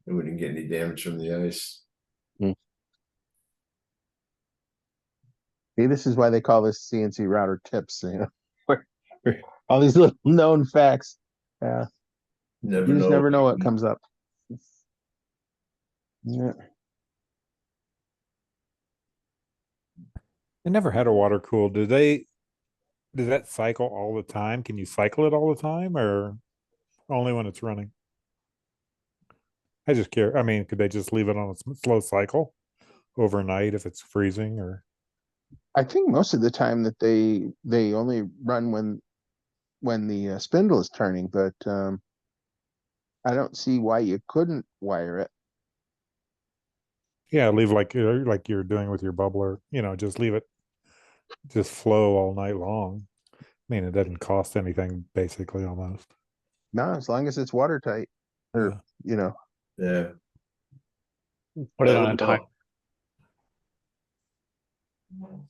It wouldn't get any damage from the ice. See, this is why they call this CNC router tips, you know, where all these little known facts. Yeah, Never you just know. never know what comes up. Yeah. I never had a water cooled. Does that cycle all the time? Can you cycle it all the time or only when it's running? I just care. I mean, could they just leave it on a slow cycle overnight if it's freezing or? I think most of the time that they only run when the spindle is turning, but I don't see why you couldn't wire it. Yeah, leave like you're doing with your bubbler, just leave it just flow all night long. I mean, it doesn't cost anything basically almost. No, as long as it's watertight, or Yeah. Put it That on a would time. help.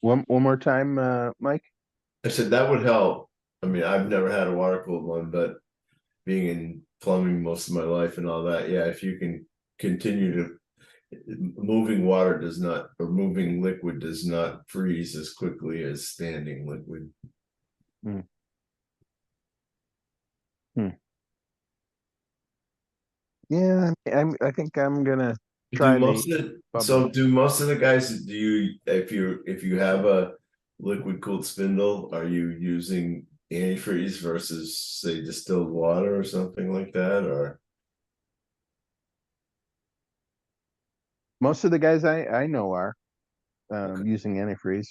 one more time, Mike. I said that would help. I mean, I've never had a water cooled one, but being in plumbing most of my life and all that, yeah, if you can continue to moving water does not, or moving liquid does not freeze as quickly as standing liquid. Yeah, I think I'm gonna Do try most the of the, bubble. so do most of the guys, do you, if you have a liquid cooled spindle, are you using antifreeze versus say distilled water or something like that, or? Most of the guys I know are Okay. using antifreeze.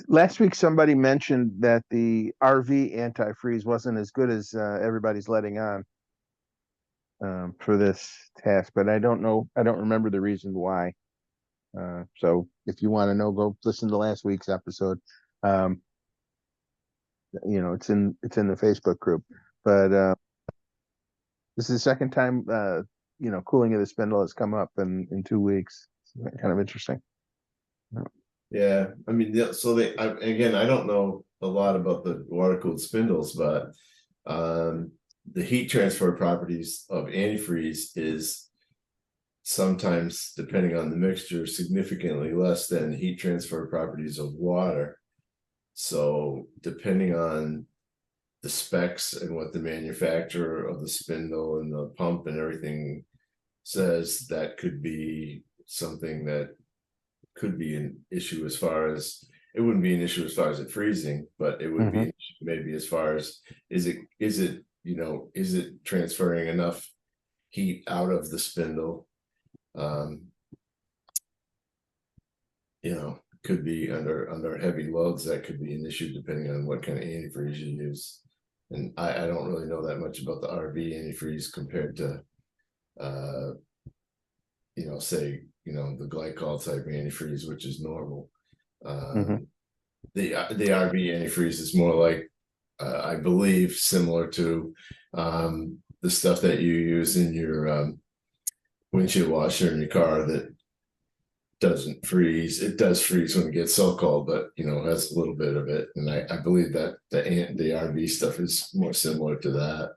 Last week somebody mentioned that the RV antifreeze wasn't as good as everybody's letting on for this task, but I don't know. I don't remember the reason why. So if you want to know, go listen to last week's episode. It's in the Facebook group. But this is the second time cooling of the spindle has come up in 2 weeks. It's kind of interesting. Yeah, I mean, so again, I don't know a lot about the water cooled spindles, but the heat transfer properties of antifreeze is sometimes, depending on the mixture, significantly less than the heat transfer properties of water. So depending on the specs and what the manufacturer of the spindle and the pump and everything says, that could be something that could be an issue as far as, it wouldn't be an issue as far as it freezing, but it would be an issue maybe as far as is it transferring enough heat out of the spindle? Could be under heavy loads, that could be an issue depending on what kind of antifreeze you use. And I don't really know that much about the RV antifreeze compared to say the glycol type antifreeze, which is normal. The RV antifreeze is more like I believe similar to the stuff that you use in your windshield washer in your car that doesn't freeze. It does freeze when it gets so cold, but has a little bit of it. And I believe that the RV stuff is more similar to that.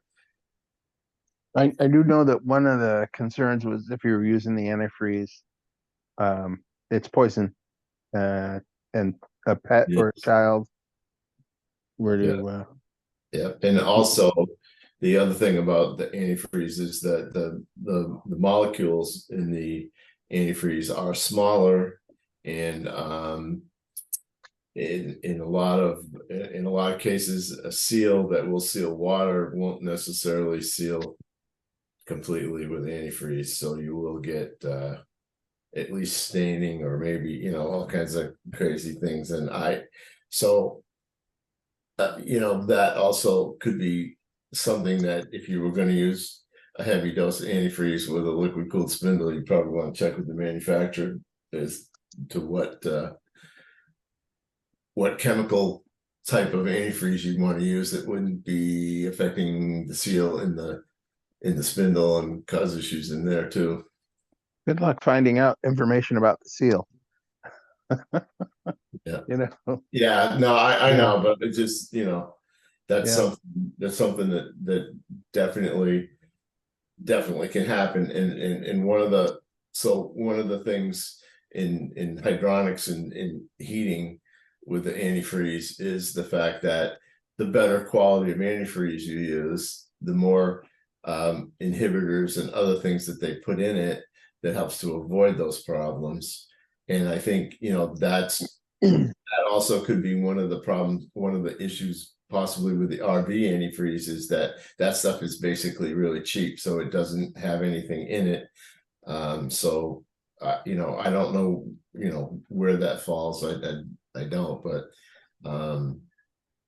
I do know that one of the concerns was if you're using the antifreeze, it's poison, and a pet or a child were to yeah. And also the other thing about the antifreeze is that the molecules in the antifreeze are smaller, and in a lot of cases, a seal that will seal water won't necessarily seal completely with antifreeze, so you will get at least staining or maybe all kinds of crazy things. And that also could be something that if you were going to use a heavy dose of antifreeze with a liquid cooled spindle, you probably want to check with the manufacturer as to what chemical type of antifreeze you'd want to use that wouldn't be affecting the seal in the spindle and cause issues in there too. good luck finding out information about the seal. Yeah. Yeah, no, I know, but it just that's Yeah. something that definitely can happen. And one of the things in hydronics and in heating with the antifreeze is the fact that the better quality of antifreeze you use, the more inhibitors and other things that they put in it that helps to avoid those problems. And I think, that also could be one of the problems, one of the issues possibly with the RV antifreeze, is that stuff is basically really cheap, so it doesn't have anything in it. So I don't know, where that falls. I don't, but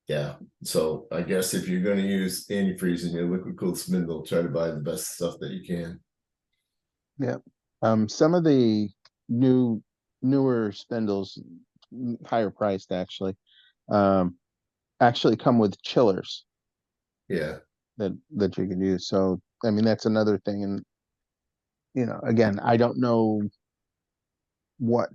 yeah. So I guess if you're going to use antifreeze in your liquid cooled spindle, try to buy the best stuff that you can. Yeah. Some of the newer spindles, higher priced actually come with chillers Yeah. that you can use. So I mean, that's another thing. And again, I don't know what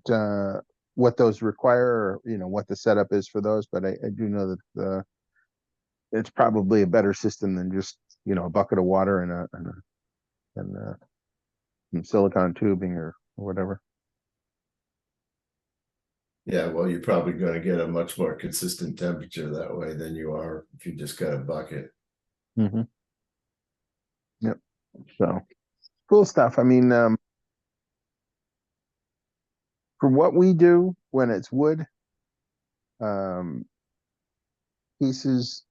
those require, or what the setup is for those, but I do know that it's probably a better system than just a bucket of water and some silicone tubing or whatever. Yeah, well, you're probably going to get a much more consistent temperature that way than you are if you just got a bucket. Mm-hmm. Yep. So cool stuff. I mean, for what we do when it's wood pieces,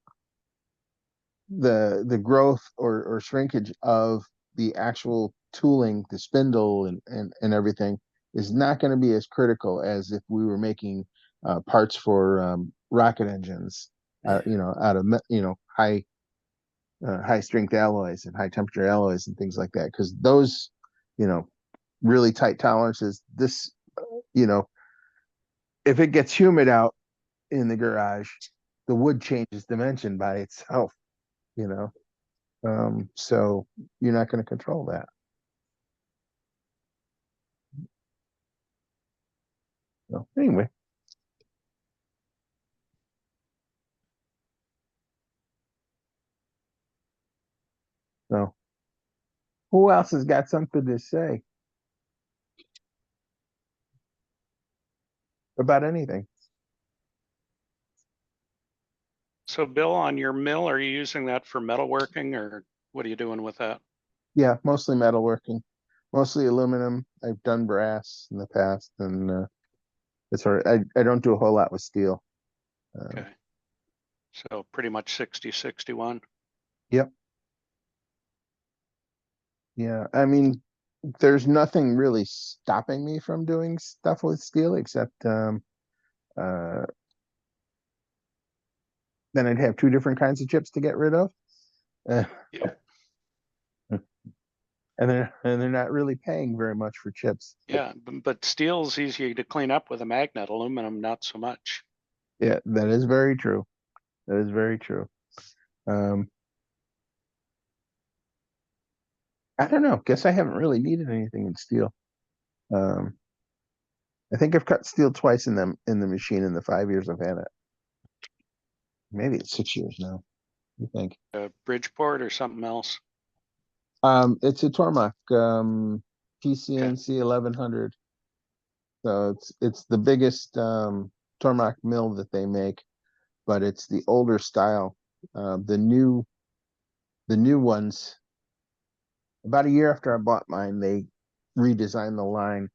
the growth or shrinkage of the actual tooling, the spindle and everything is not going to be as critical as if we were making parts for rocket engines, out of high strength alloys and high temperature alloys and things like that, because those really tight tolerances, this if it gets humid out in the garage, the wood changes dimension by itself, so you're not going to control that. So anyway, so who else has got something to say about anything? So Bill, on your mill, are you using that for metalworking, or what are you doing with that? Yeah, mostly metalworking, mostly aluminum. I've done brass in the past, and it's all right. I don't do a whole lot with steel. Okay. So pretty much 60-61. Yep. Yeah, I mean, there's nothing really stopping me from doing stuff with steel except then I'd have two different kinds of chips to get rid of. Uh, Yeah. and they're not really paying very much for chips. Yeah, but steel's easy to clean up with a magnet. Aluminum, not so much. Yeah, that is very true. That is very true. I don't know. Guess I haven't really needed anything in steel. I think I've cut steel twice in the machine in the 5 years I've had it. Maybe it's 6 years now. You think? Bridgeport or something else? It's a Tormach TCNC 1100. So it's the biggest Tormach mill that they make, but it's the older style. The new ones. About a year after I bought mine, they redesigned the line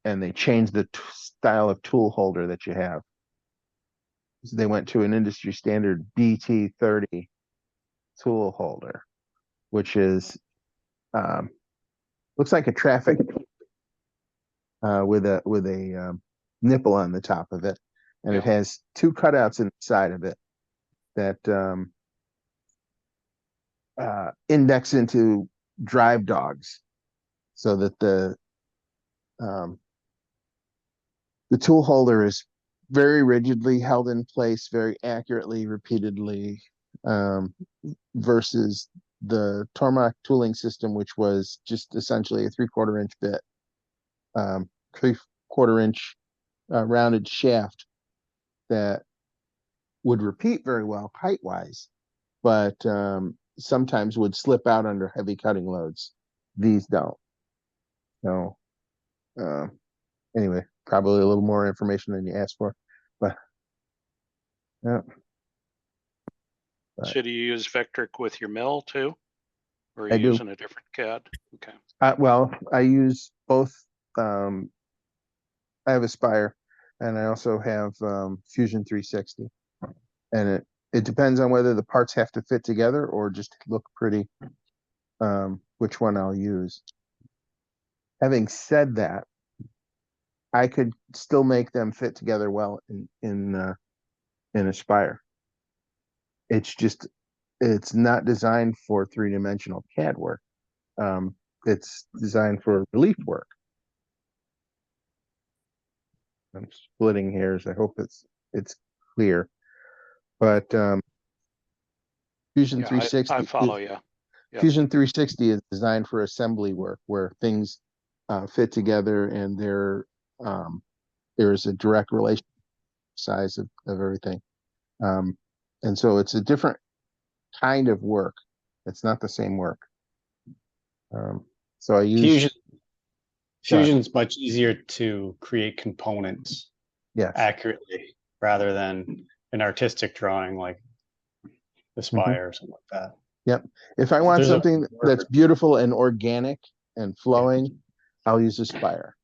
and they changed the style of tool holder that you have. So they went to an industry standard BT30 tool holder, which is looks like a traffic with a nipple on the top of it, and it has two cutouts inside of it that index into drive dogs, so that the tool holder is very rigidly held in place, very accurately, repeatedly, versus the Tormach tooling system, which was just essentially a 3/4 inch bit, 3/4 inch rounded shaft that would repeat very well height-wise, but sometimes would slip out under heavy cutting loads. These don't. So anyway, probably a little more information than you asked for, but yeah. Right. Should you use Vectric with your mill too? Or are I you do. using a different CAD? Okay. Well, I use both. I have Aspire, and I also have Fusion 360, and it depends on whether the parts have to fit together or just look pretty. Which one I'll use. Having said that, I could still make them fit together well in Aspire. It's not designed for 3-dimensional CAD work. It's designed for relief work. I'm splitting hairs. I hope it's clear. But Fusion Yeah, 360 I follow you. Yep. Fusion 360 is designed for assembly work where things fit together and there is a direct relation size of everything. And so it's a different kind of work. It's not the same work. So I use Fusion's much easier to create components accurately rather than an artistic drawing like Aspire or something like that. Yep. If I want something that's beautiful and organic and flowing, I'll use Aspire.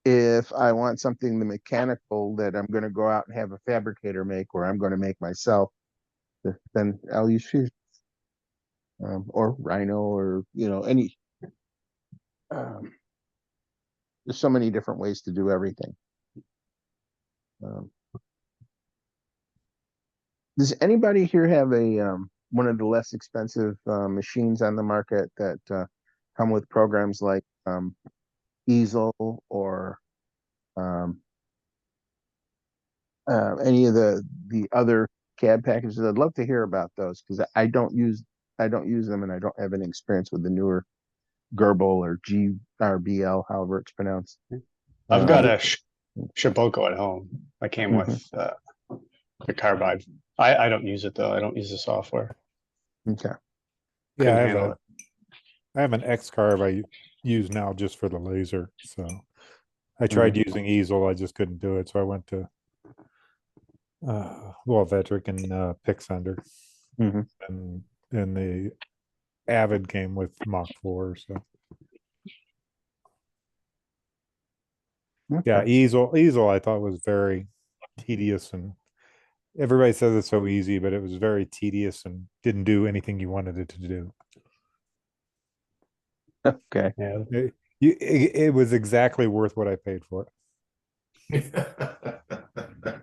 If I want something the mechanical that I'm going to go out and have a fabricator make, or I'm going to make myself, then I'll use Fusion or Rhino, or any. There's so many different ways to do everything. Does anybody here have a one of the less expensive machines on the market that come with programs like Easel or any of the other CAD packages? I'd love to hear about those because I don't use them, and I don't have any experience with the newer Gerbil or GRBL, however it's pronounced. I've got a Shaboko at home. I came with the Carbide. I don't use it though. I don't use the software. Okay. Yeah, I have an X-Carb I use now just for the laser. So I tried using Easel, I just couldn't do it. So I went to Vectric and Pixender, and the Avid came with Mach 4. So yeah, Easel I thought was very tedious, and everybody says it's so easy, but it was very tedious and didn't do anything you wanted it to do. Okay. Yeah. It was exactly worth what I paid for it.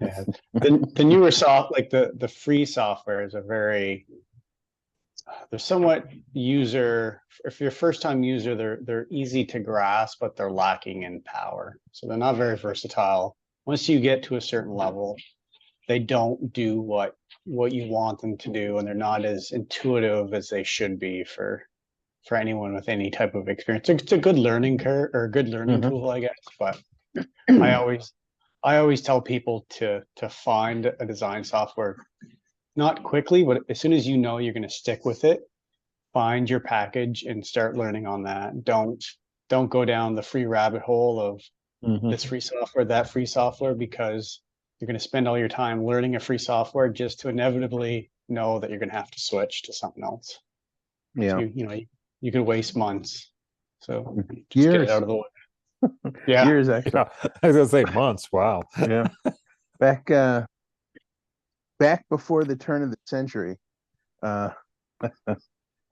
Yeah. The newer like the free software is they're somewhat if you're a first time user, they're easy to grasp, but they're lacking in power. So they're not very versatile. Once you get to a certain level, they don't do what you want them to do, and they're not as intuitive as they should be for anyone with any type of experience. It's a good learning curve or a good learning tool, I guess. But I always tell people to find a design software, not quickly, but as soon as you know you're going to stick with it, find your package and start learning on that. Don't go down the free rabbit hole of this free software, that free software, because you're going to spend all your time learning a free software just to inevitably know that you're going to have to switch to something else. Yeah. So you could waste months. So just Years. get it out of the way. Yeah. Years, actually. Yeah, I was gonna say months. Wow. Yeah. Back before the turn of the century, I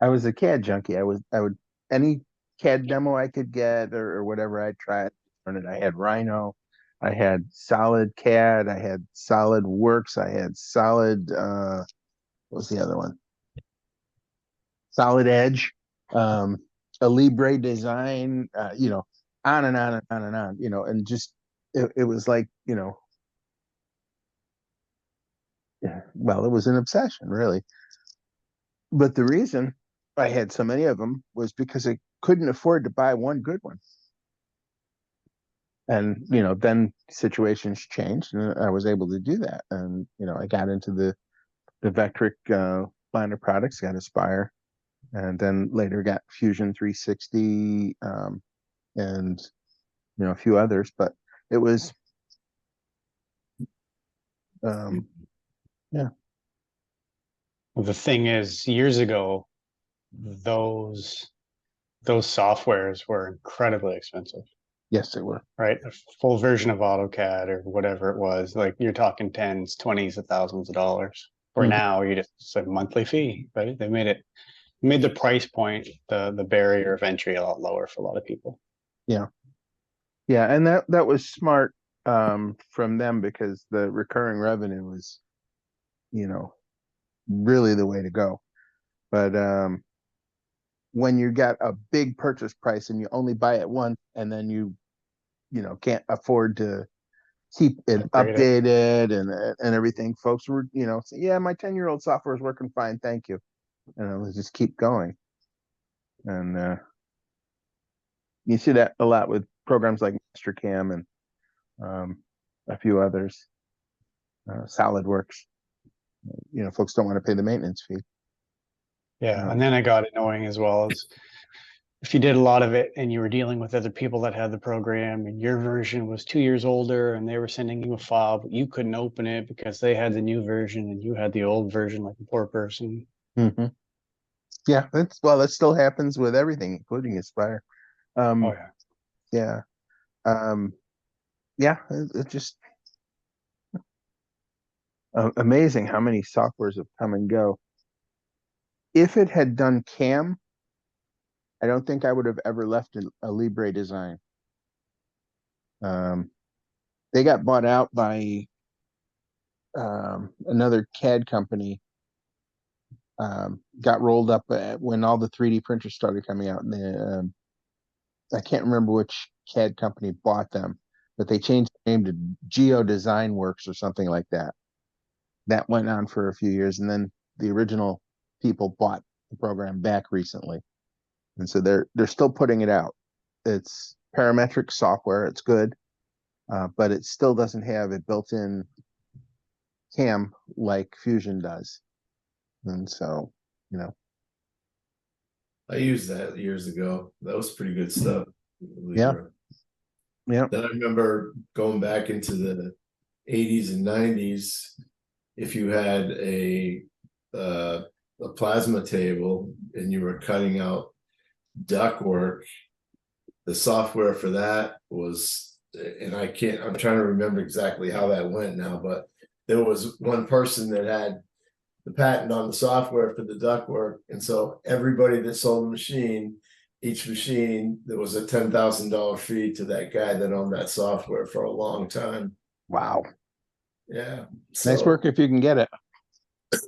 was a CAD junkie. I would any CAD demo I could get or whatever I'd try it. I had Rhino, I had Solid CAD, I had Solid Works, I had Solid what was the other one? Solid Edge, a Libre Design, on and on and on and on, and just it was like, well, it was an obsession, really. But the reason I had so many of them was because I couldn't afford to buy one good one. and then situations changed, and I was able to do that. And I got into the Vectric line of products, got Aspire, and then later got Fusion 360, and a few others. But it was, yeah. Well, the thing is, years ago, those softwares were incredibly expensive. Yes, they were. Right? A full version of AutoCAD or whatever it was, like you're talking tens, 20s of thousands of dollars. For now, it's a monthly fee, right? They made the price point, the barrier of entry a lot lower for a lot of people. Yeah. Yeah, and that was smart from them, because the recurring revenue was, really the way to go. But when you got a big purchase price and you only buy it once, and then you can't afford to keep it updated and everything, folks were say, yeah, my 10-year-old software is working fine, thank you, and let's just keep going. And you see that a lot with programs like Mastercam and a few others, SolidWorks. Folks don't want to pay the maintenance fee. Yeah, and then it got annoying as well, as if you did a lot of it and you were dealing with other people that had the program and your version was 2 years older and they were sending you a file, but you couldn't open it because they had the new version and you had the old version, like a poor person. Mm-hmm. Yeah, that still happens with everything, including Aspire. Oh yeah. Yeah. It's just amazing how many softwares have come and go. If it had done CAM, I don't think I would have ever left a Libre design. They got bought out by another CAD company. Got rolled up when all the 3D printers started coming out, and I can't remember which CAD company bought them, but they changed the name to Geo Design Works or something like that. That went on for a few years, and then the original people bought the program back recently, and so they're still putting it out. It's parametric software. It's good, but it still doesn't have a built-in CAM like Fusion does. And so, I used that years ago. That was pretty good stuff. Yeah. Yeah. Then I remember going back into the 80s and 90s. If you had a plasma table and you were cutting out ductwork, the software for that was, and I'm trying to remember exactly how that went now, but there was one person that had the patent on the software for the ductwork, and so everybody that sold a machine, each machine, there was a $10,000 fee to that guy that owned that software for a long time. Wow. Yeah. Nice work if you can get it.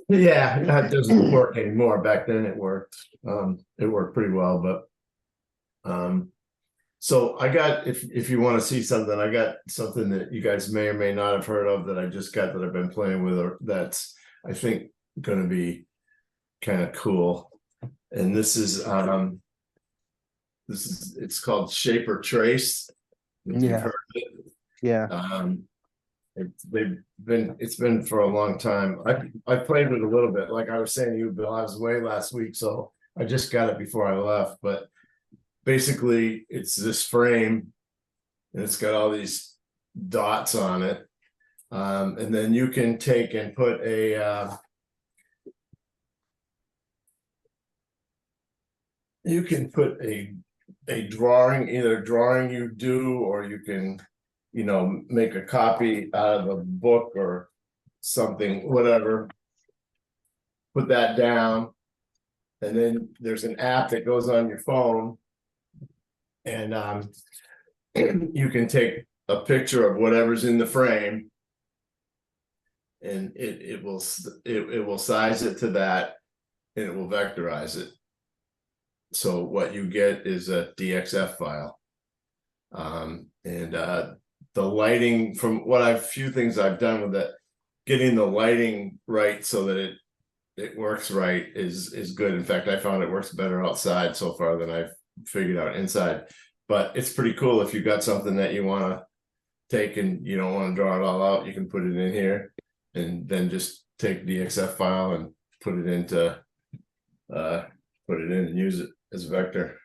Yeah, that doesn't work anymore. Back then it worked. It worked pretty well, but so I got, if you want to see something, I got something that you guys may or may not have heard of that I just got, that I've been playing with, or that's, I think, going to be kind of cool. And this is it's called Shaper Trace. If you've heard of it. Yeah. It's been for a long time. I played with it a little bit, like I was saying to you, Bill. I was away last week, so I just got it before I left. But basically, it's this frame, and it's got all these dots on it, and then you can take and put a drawing, either a drawing you do, or you can, make a copy out of a book or something, whatever, put that down, and then there's an app that goes on your phone, and you can take a picture of whatever's in the frame, and it will size it to that, and it will vectorize it. So what you get is a DXF file. And the lighting, from what few things I've done with it, getting the lighting right so that it works right is good. In fact, I found it works better outside so far than I've figured out inside. But it's pretty cool if you got something that you want to take and you don't want to draw it all out, you can put it in here and then just take the XF file and put it into put it in and use it as a vector.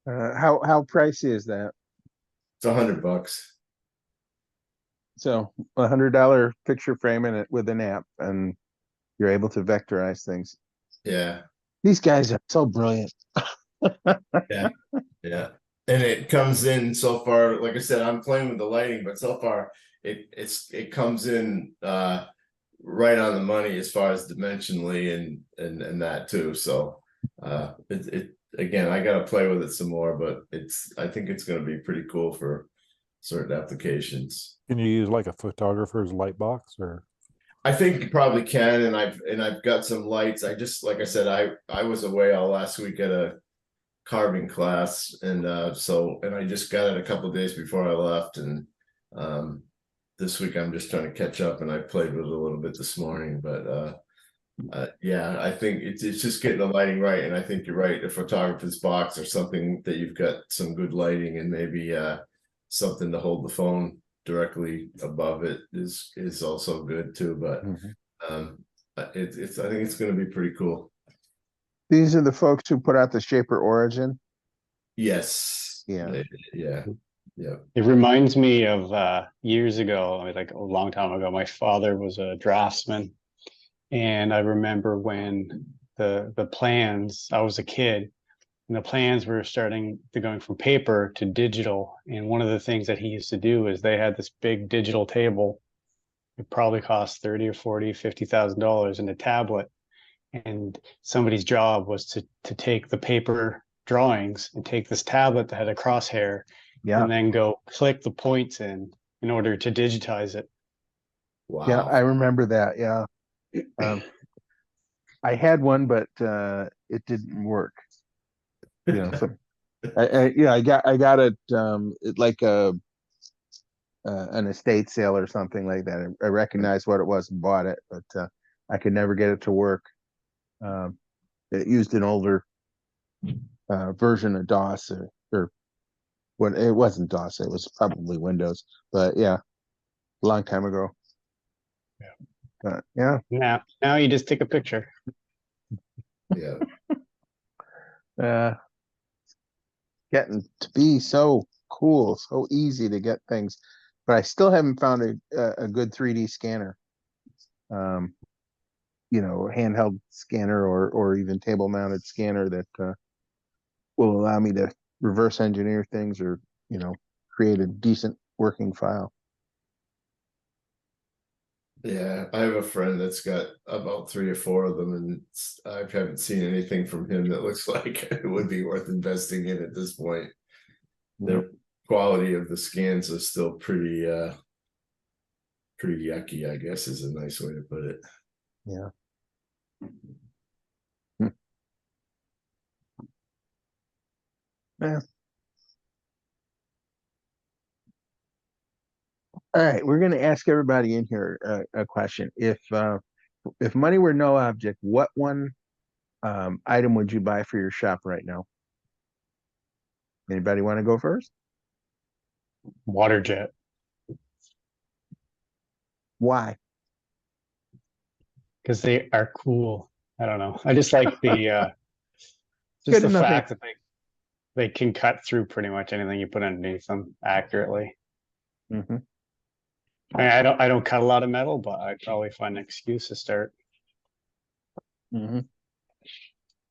How pricey is that? It's $100. So $100 picture frame in it with an app, and you're able to vectorize things. Yeah. These guys are so brilliant. Yeah. Yeah. And it comes in so far, like I said, I'm playing with the lighting, but so far it comes in right on the money as far as dimensionally and that too. So it again, I gotta play with it some more, but I think it's gonna be pretty cool for certain applications. Can you use like a photographer's light box or? I think you probably can, and I've got some lights. I just, like I said, I was away all last week at a carving class, and I just got it a couple days before I left, and this week I'm just trying to catch up, and I played with it a little bit this morning, but yeah, I think it's just getting the lighting right, and I think you're right. A photographer's box or something that you've got some good lighting and maybe something to hold the phone directly above it is also good too. But I think it's going to be pretty cool. These are the folks who put out the Shaper Origin. Yes. Yeah. Yeah. Yeah. It reminds me of years ago, like a long time ago, my father was a draftsman. And I remember when the plans, I was a kid, and the plans were starting to going from paper to digital. And one of the things that he used to do is they had this big digital table. It probably cost $30 or $40, $50,000 in a tablet. And somebody's job was to take the paper drawings and take this tablet that had a crosshair and then go click the points in order to digitize it. Wow. Yeah, I remember that. Yeah. I had one, but it didn't work. You know, so I got it like an estate sale or something like that. I recognized what it was and bought it, but I could never get it to work. It used an older version of DOS or what? It wasn't DOS. It was probably Windows. But yeah, a long time ago. Yeah. But yeah. Now you just take a picture. Yeah. Getting to be so cool, so easy to get things, but I still haven't found a good 3D scanner. You know, handheld scanner or even table mounted scanner that will allow me to reverse engineer things or, you know, create a decent working file. Yeah, I have a friend that's got about 3 or 4 of them, and I haven't seen anything from him that looks like it would be worth investing in at this point. The quality of the scans is still pretty yucky, I guess is a nice way to put it. Yeah. Yeah. All right, we're going to ask everybody in here a question. If money were no object, what one item would you buy for your shop right now? Anybody want to go first? Water jet. Why? Because they are cool. I don't know. I just like the Good just the enough fact that they can cut through pretty much anything you put underneath them accurately. Mm-hmm. I don't cut a lot of metal, but I'd probably find an excuse to start. Mm-hmm.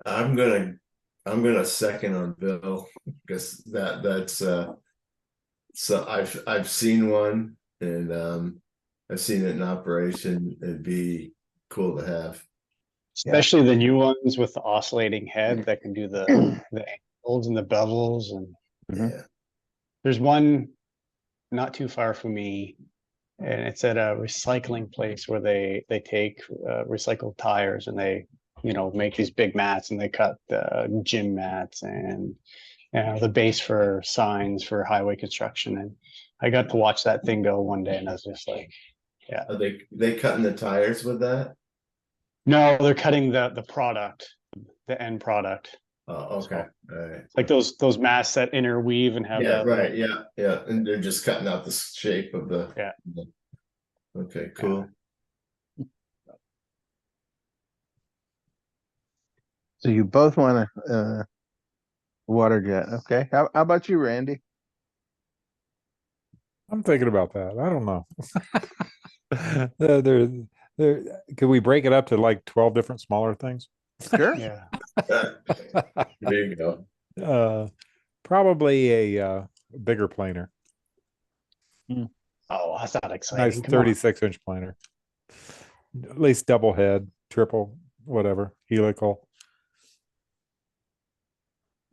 I'm gonna second on Bill because that's so I've seen one, and I've seen it in operation. It'd be cool to have. Especially the new ones with the oscillating head that can do the angles and the bevels. And Yeah. there's one not too far from me, and it's at a recycling place where they take recycled tires and they make these big mats, and they cut the gym mats and the base for signs for highway construction. And I got to watch that thing go one day, and I was just like, yeah. Are they cutting the tires with that? No, they're cutting the product, the end product. Oh, okay, all right. It's like those masts that interweave and have Yeah, that. right, yeah, and they're just cutting out the shape of the. Yeah. Okay, cool. So you both want a water jet, okay? How about you, Randy? I'm thinking about that. I don't know. There, could we break it up to like 12 different smaller things? Sure. Yeah. There you go. Probably a bigger planer, Oh, that's not nice exciting. Come on. 36-inch planer, at least double head, triple, whatever, helical.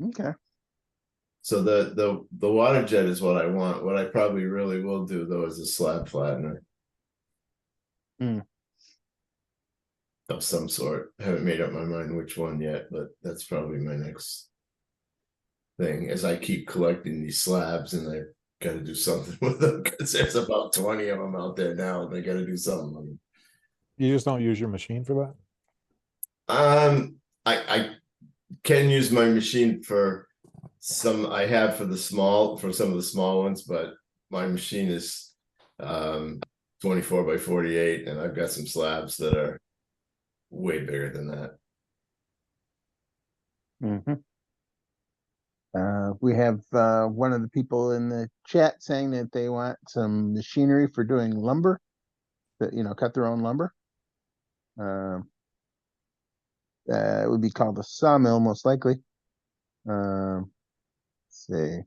Okay. So the water jet is what I want. What I probably really will do though is a slab flattener. Hmm. Of some sort. I haven't made up my mind which one yet, but that's probably my next thing as I keep collecting these slabs, and I gotta do something with them because there's about 20 of them out there now, and I gotta do something with them. You just don't use your machine for that? I can use my machine for some. I have for some of the small ones, but my machine is 24 by 48, and I've got some slabs that are way bigger than that. Mm-hmm. We have one of the people in the chat saying that they want some machinery for doing lumber, that cut their own lumber. It would be called a sawmill, most likely. Let's see.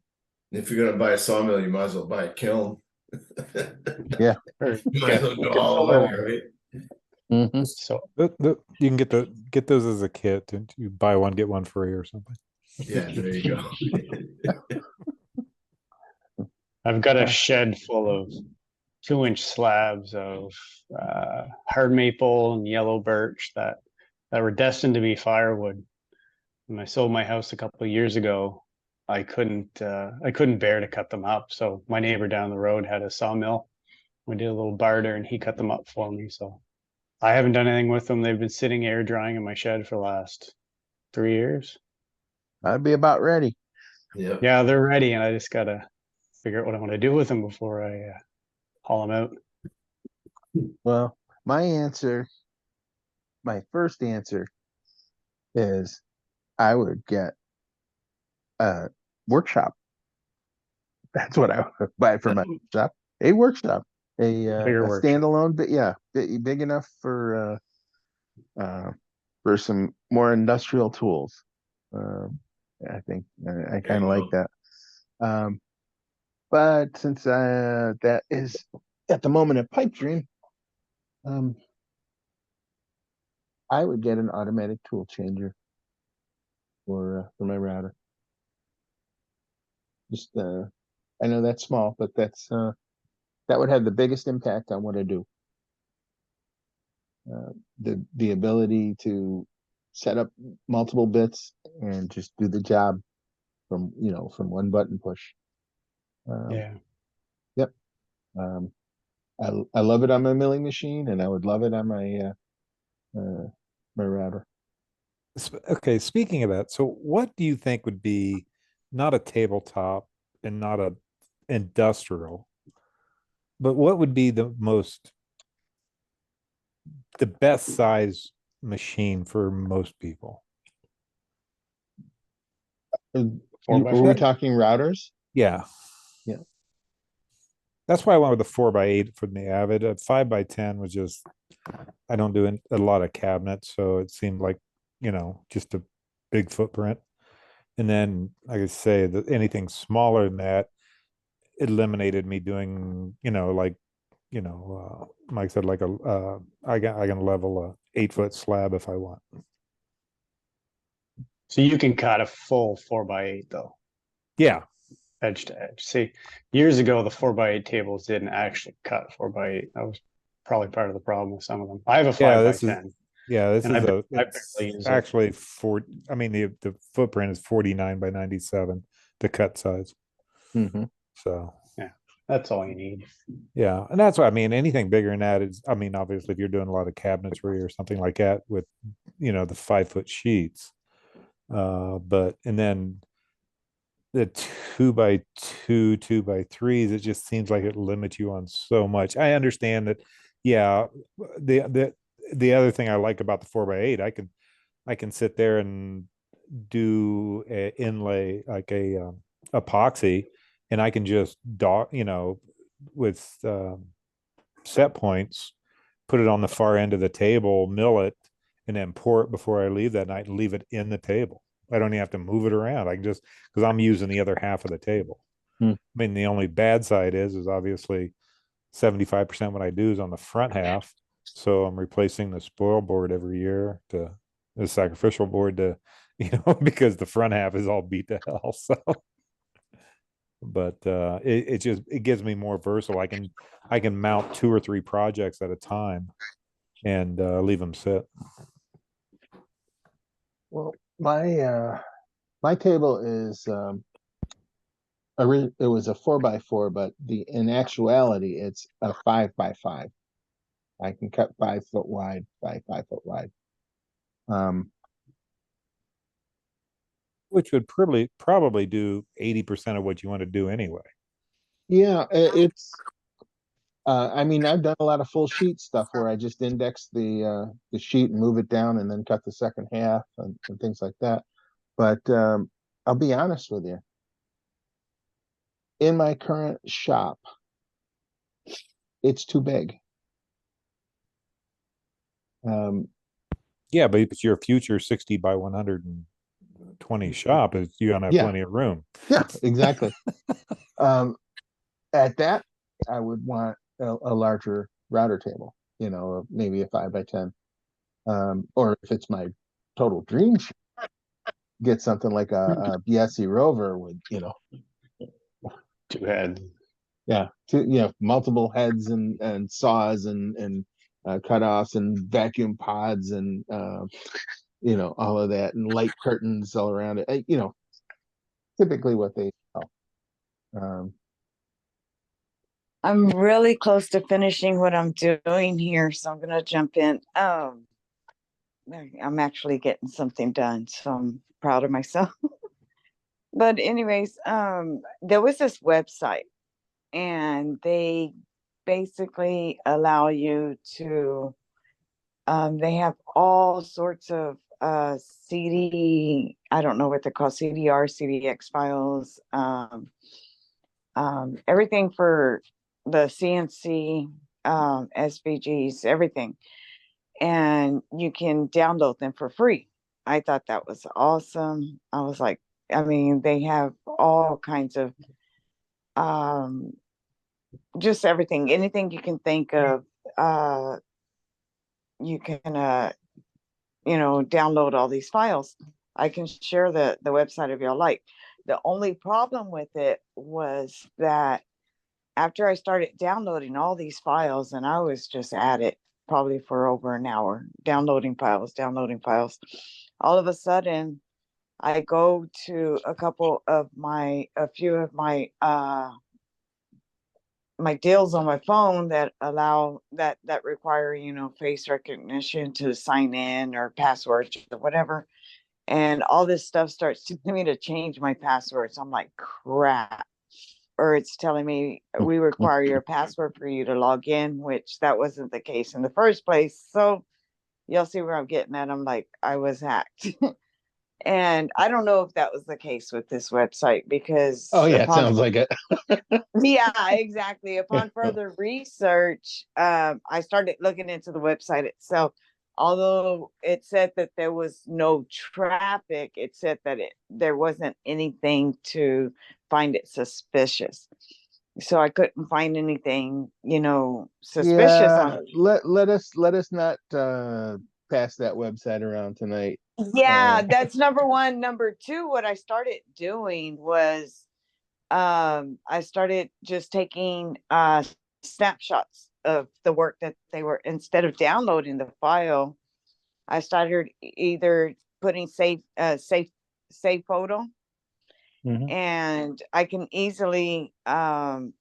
If you're gonna buy a sawmill, you might as well buy a kiln. Yeah. You might as well go all the way, right? Mm-hmm. So You can get those as a kit, and you buy one get one free or something. Yeah, there you go. I've got a shed full of 2-inch slabs of hard maple and yellow birch that were destined to be firewood. When I sold my house a couple of years ago, I couldn't bear to cut them up. So my neighbor down the road had a sawmill. We did a little barter and he cut them up for me. So I haven't done anything with them. They've been sitting air drying in my shed for the last 3 years. I'd be about ready. Yeah. Yeah, they're ready, and I just gotta figure out what I want to do with them before I haul them out. Well, my first answer is I would get a workshop. That's what I would buy for my shop. A workshop, a Bigger workshop. standalone, but yeah, big enough for some more industrial tools. I think I kind of like that. But since that is at the moment a pipe dream, I would get an automatic tool changer for my router. Just I know that's small, but that would have the biggest impact on what I do. The ability to set up multiple bits and just do the job from one button push. Yeah. Yep. I love it on my milling machine, and I would love it on my my router. Okay, speaking of that, so what do you think would be not a tabletop and not a industrial, but what would be the best size machine for most people? Were we talking routers? Yeah. Yeah. That's why I went with the 4x8 for the Avid. A 5x10 was just, I don't do a lot of cabinets, so it seemed like, just a big footprint. And then, like I say, anything smaller than that eliminated me doing, Mike said, like I can level a 8-foot slab if I want. So you can cut a full 4x8 though, Yeah. edge to edge. See, years ago the 4x8 tables didn't actually cut 4x8. That was probably part of the problem with some of them. I have a 5x10. This And is it's actually the footprint is 49 by 97, the cut size. Mm-hmm. So yeah, that's all you need. Yeah, and that's what I mean. Anything bigger than that is, obviously, if you're doing a lot of cabinetry or something like that with, the 5-foot sheets, But and then the 2x2, 2x3s, it just seems like it limits you on so much. I understand that, yeah. The other thing I like about the 4x8, I can sit there and do a inlay like a epoxy, and I can just with set points, put it on the far end of the table, mill it, and then pour it before I leave that night and leave it in the table. I don't even have to move it around. I can just, because I'm using the other half of the table. Hmm. I mean, the only bad side is obviously 75% what I do is on the front half. So I'm replacing the spoil board every year to the sacrificial board to, because the front half is all beat to hell. So, but it gives me more versatile. I can mount 2 or 3 projects at a time and leave them sit. Well, my table is it was a 4x4, but in actuality it's a 5x5. I can cut 5 foot wide by 5 foot wide. Which would probably do 80% of what you want to do anyway. Yeah, it's I mean, I've done a lot of full sheet stuff where I just index the sheet and move it down and then cut the second half and things like that. But I'll be honest with you. In my current shop, it's too big. Yeah, but it's your future 60 by 120 shop is you're gonna have Yeah. plenty of room. Yeah, exactly. At that, I would want a larger router table, maybe a 5x10. Or if it's my total dream shop, get something like a BSC Rover with, 2 heads. yeah, multiple heads and saws and cutoffs and vacuum pods and all of that and light curtains all around it. Typically what they sell. I'm really close to finishing what I'm doing here, so I'm gonna jump in. I'm actually getting something done, so I'm proud of myself. But anyways, there was this website, and they basically allow you to, they have all sorts of I don't know what they're called, CDR, CDX files, everything for the CNC, SVGs, everything. And you can download them for free. I thought that was awesome. I was like, I mean, they have all kinds of just everything, anything you can think of. You can download all these files. I can share the website if y'all like. The only problem with it was that after I started downloading all these files, and I was just at it probably for over an hour, downloading files, all of a sudden I go to a few of my my deals on my phone that allow that require face recognition to sign in or passwords or whatever, and all this stuff starts telling me to change my passwords. I'm like, crap. Or it's telling me we require your password for you to log in, which that wasn't the case in the first place. So you'll see where I'm getting at. I'm like, I was hacked. And I don't know if that was the case with this website, because Oh yeah, it sounds like it. yeah, exactly. Upon further research, I started looking into the website itself. Although it said that there was no traffic, it said that there wasn't anything to find it suspicious. So I couldn't find anything, suspicious on it. Let us not pass that website around tonight. Yeah, that's number one. Number two, what I started doing was I started just taking snapshots of the work that they were, instead of downloading the file, I started either putting save photo, and I can easily make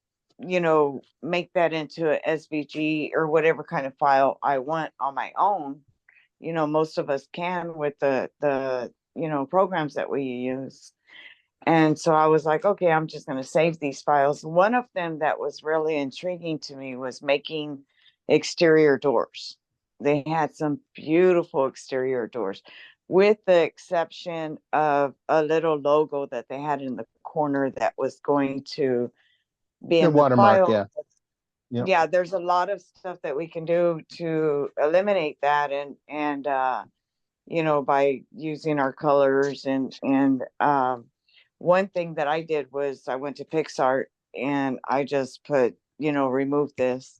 that into a SVG or whatever kind of file I want on my own. Most of us can with the programs that we use. And so I was like, okay, I'm just going to save these files. One of them that was really intriguing to me was making exterior doors. They had some beautiful exterior doors, with the exception of a little logo that they had in the corner that was going to be The in the watermark, file. yeah. Yep. Yeah, there's a lot of stuff that we can do to eliminate that, and by using our colors and one thing that I did was I went to PixArt and I just put, remove this.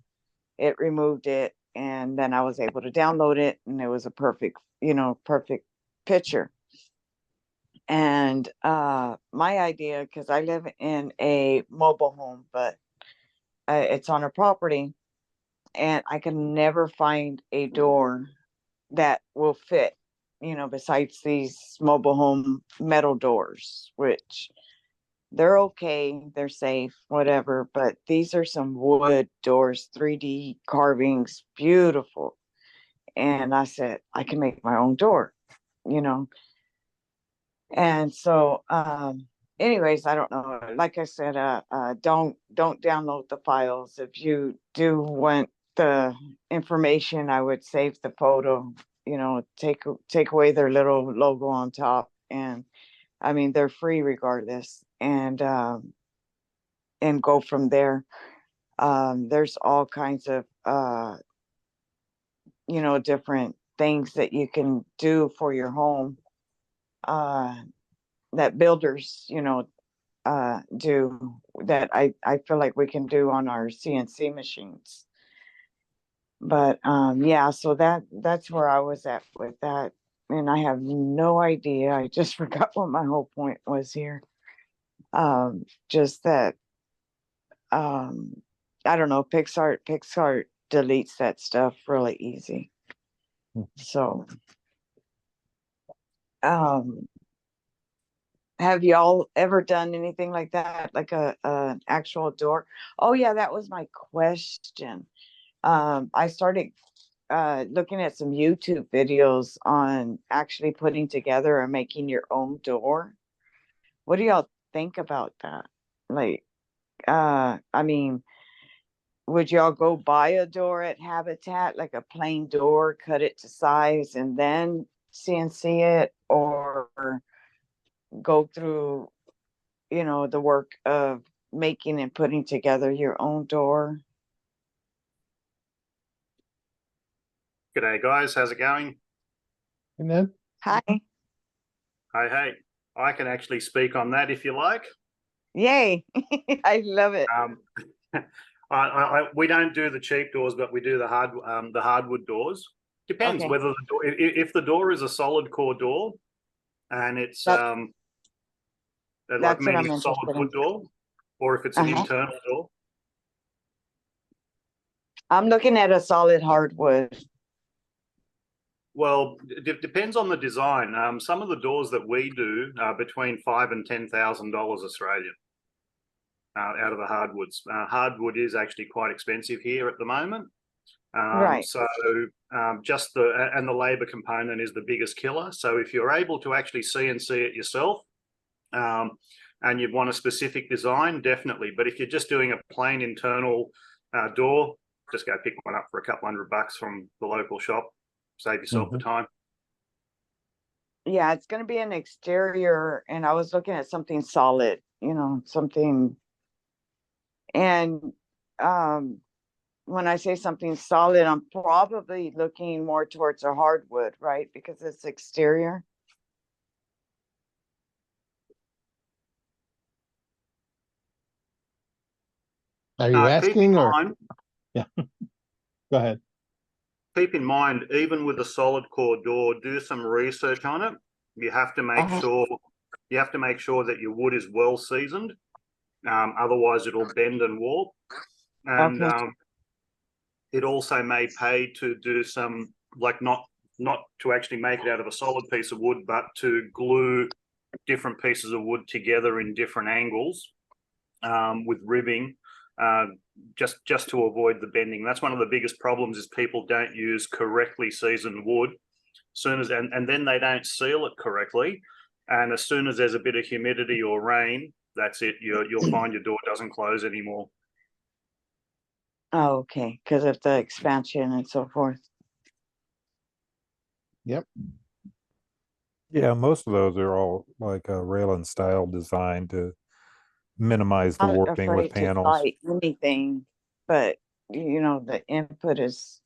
It removed it, and then I was able to download it, and it was a perfect picture. And my idea, because I live in a mobile home, but it's on a property, and I can never find a door that will fit, besides these mobile home metal doors, which they're okay, they're safe, whatever. But these are some wood doors, 3D carvings, beautiful. And I said, I can make my own door, And so, anyways, I don't know. Like I said, don't download the files. If you do want the information, I would save the photo. Take away their little logo on top, and I mean they're free regardless, and go from there. There's all kinds of different things that you can do for your home. That builders, do, that I feel like we can do on our CNC machines. But yeah, so that's where I was at with that. And I have no idea. I just forgot what my whole point was here. Just that, I don't know, PixArt deletes that stuff really easy. So, have y'all ever done anything like that, like an actual door? Oh yeah, that was my question. I started looking at some YouTube videos on actually putting together or making your own door. What do y'all think about that? Like, I mean, would y'all go buy a door at Habitat, like a plain door, cut it to size, and then CNC it, or go through, the work of making and putting together your own door? G'day guys, how's it going? And then, Hi. Hey, I can actually speak on that if you like. Yay. I love it. We don't do the cheap doors, but we do the hardwood doors. Depends Okay. whether the door, if the door is a solid core door, and it's That's like what I'm meaning a solid interested wood in. door, or if it's an internal door. I'm looking at a solid hardwood. Well, it depends on the design. Some of the doors that we do are between $5,000 and $10,000 Australian. Out of the hardwoods. Hardwood is actually quite expensive here at the moment. Right. So just the labor component is the biggest killer. So if you're able to actually CNC it yourself, and you want a specific design, definitely. But if you're just doing a plain internal door, just go pick one up for a couple $100 from the local shop. Save yourself the time. Yeah, it's going to be an exterior, and I was looking at something solid, something. And when I say something solid, I'm probably looking more towards a hardwood, right? Because it's exterior. are you asking or? Mind, Yeah. Go ahead. keep in mind, even with a solid core door, do some research on it. You have to make sure that your wood is well seasoned. Otherwise, it'll bend and warp. And it also may pay to do some, like not to actually make it out of a solid piece of wood, but to glue different pieces of wood together in different angles with ribbing. Just to avoid the bending. That's one of the biggest problems, is people don't use correctly seasoned wood. Soon as and then they don't seal it correctly, and as soon as there's a bit of humidity or rain, that's it. You'll find your door doesn't close anymore. Oh, okay, because of the expansion and so forth. Yep. Yeah, most of those are all like a railing style design to minimize the Not warping with afraid to panels. try anything, but you know, the input is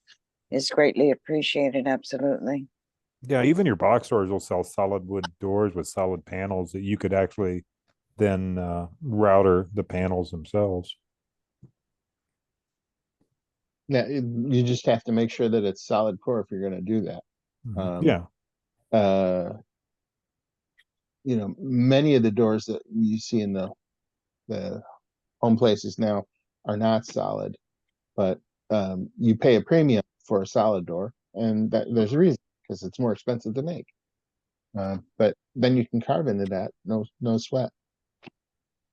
greatly appreciated, absolutely. Yeah, even your box stores will sell solid wood doors with solid panels that you could actually then router the panels themselves. Yeah, you just have to make sure that it's solid core if you're going to do that. Yeah. You know, many of the doors that you see in the home places now are not solid, but you pay a premium for a solid door, and there's a reason, because it's more expensive to make. But then you can carve into that, no sweat.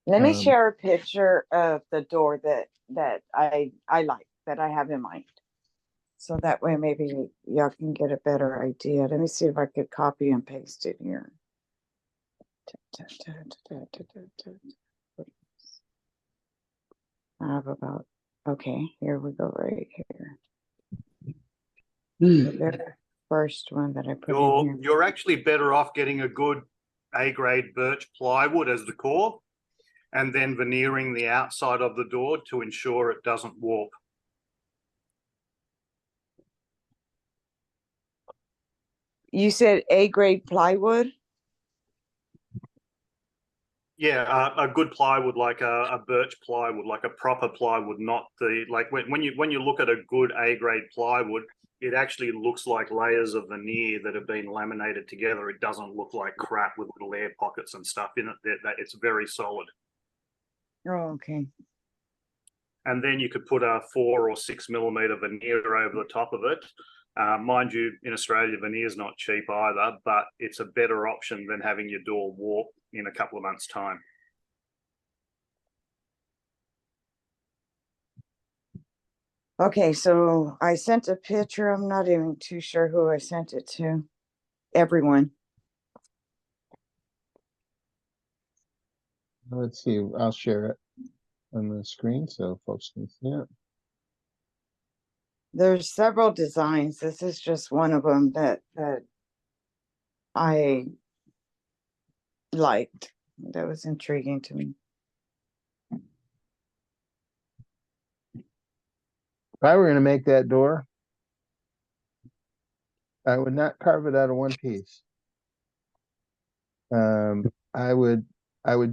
Let me Um, share a picture of the door that I like, that I have in mind. So that way maybe y'all can get a better idea. Let me see if I could copy and paste it here. I have about, okay, here we go, right here. The very first one that I put in here. You're actually better off getting a good A-grade birch plywood as the core, and then veneering the outside of the door to ensure it doesn't warp. You said A-grade plywood? Yeah, a good plywood, like a birch plywood, like a proper plywood, not the like when you look at a good A-grade plywood, it actually looks like layers of veneer that have been laminated together. It doesn't look like crap with little air pockets and stuff in it. That it's very solid. Oh, okay. And then you could put a 4 or 6 millimeter veneer over the top of it. Mind you, in Australia, veneer is not cheap either, but it's a better option than having your door warp in a couple of months' time. Okay, so I sent a picture. I'm not even too sure who I sent it to. Everyone. let's see, I'll share it on the screen so folks can see it. There's several designs. This is just one of them that I liked. That was intriguing to me. If I were going to make that door, I would not carve it out of one piece. I would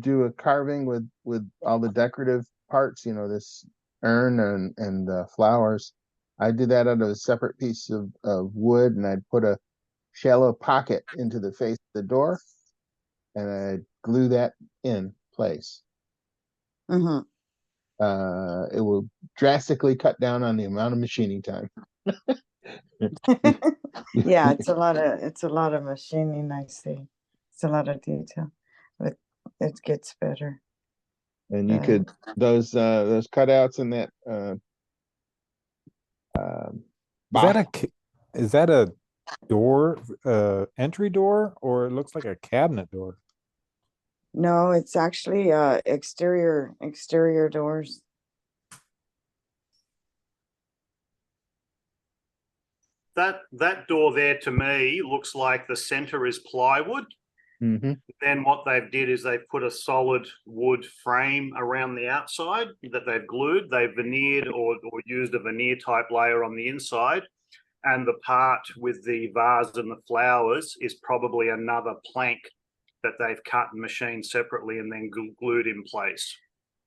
do a carving with all the decorative parts, you know, this urn and flowers. I did that out of a separate piece of wood, and I'd put a shallow pocket into the face of the door, and I'd glue that in place. Mm-hmm. It will drastically cut down on the amount of machining time. Yeah, it's a lot of machining, I see. It's a lot of detail, but it gets better. And you could those cutouts in that Is that a door, entry door, or it looks like a cabinet door? No, it's actually exterior doors. That door there to me looks like the center is plywood. Mm-hmm. Then what they've did is they've put a solid wood frame around the outside that they've glued. They've veneered or used a veneer type layer on the inside. And the part with the vase and the flowers is probably another plank that they've cut and machined separately and then glued in place.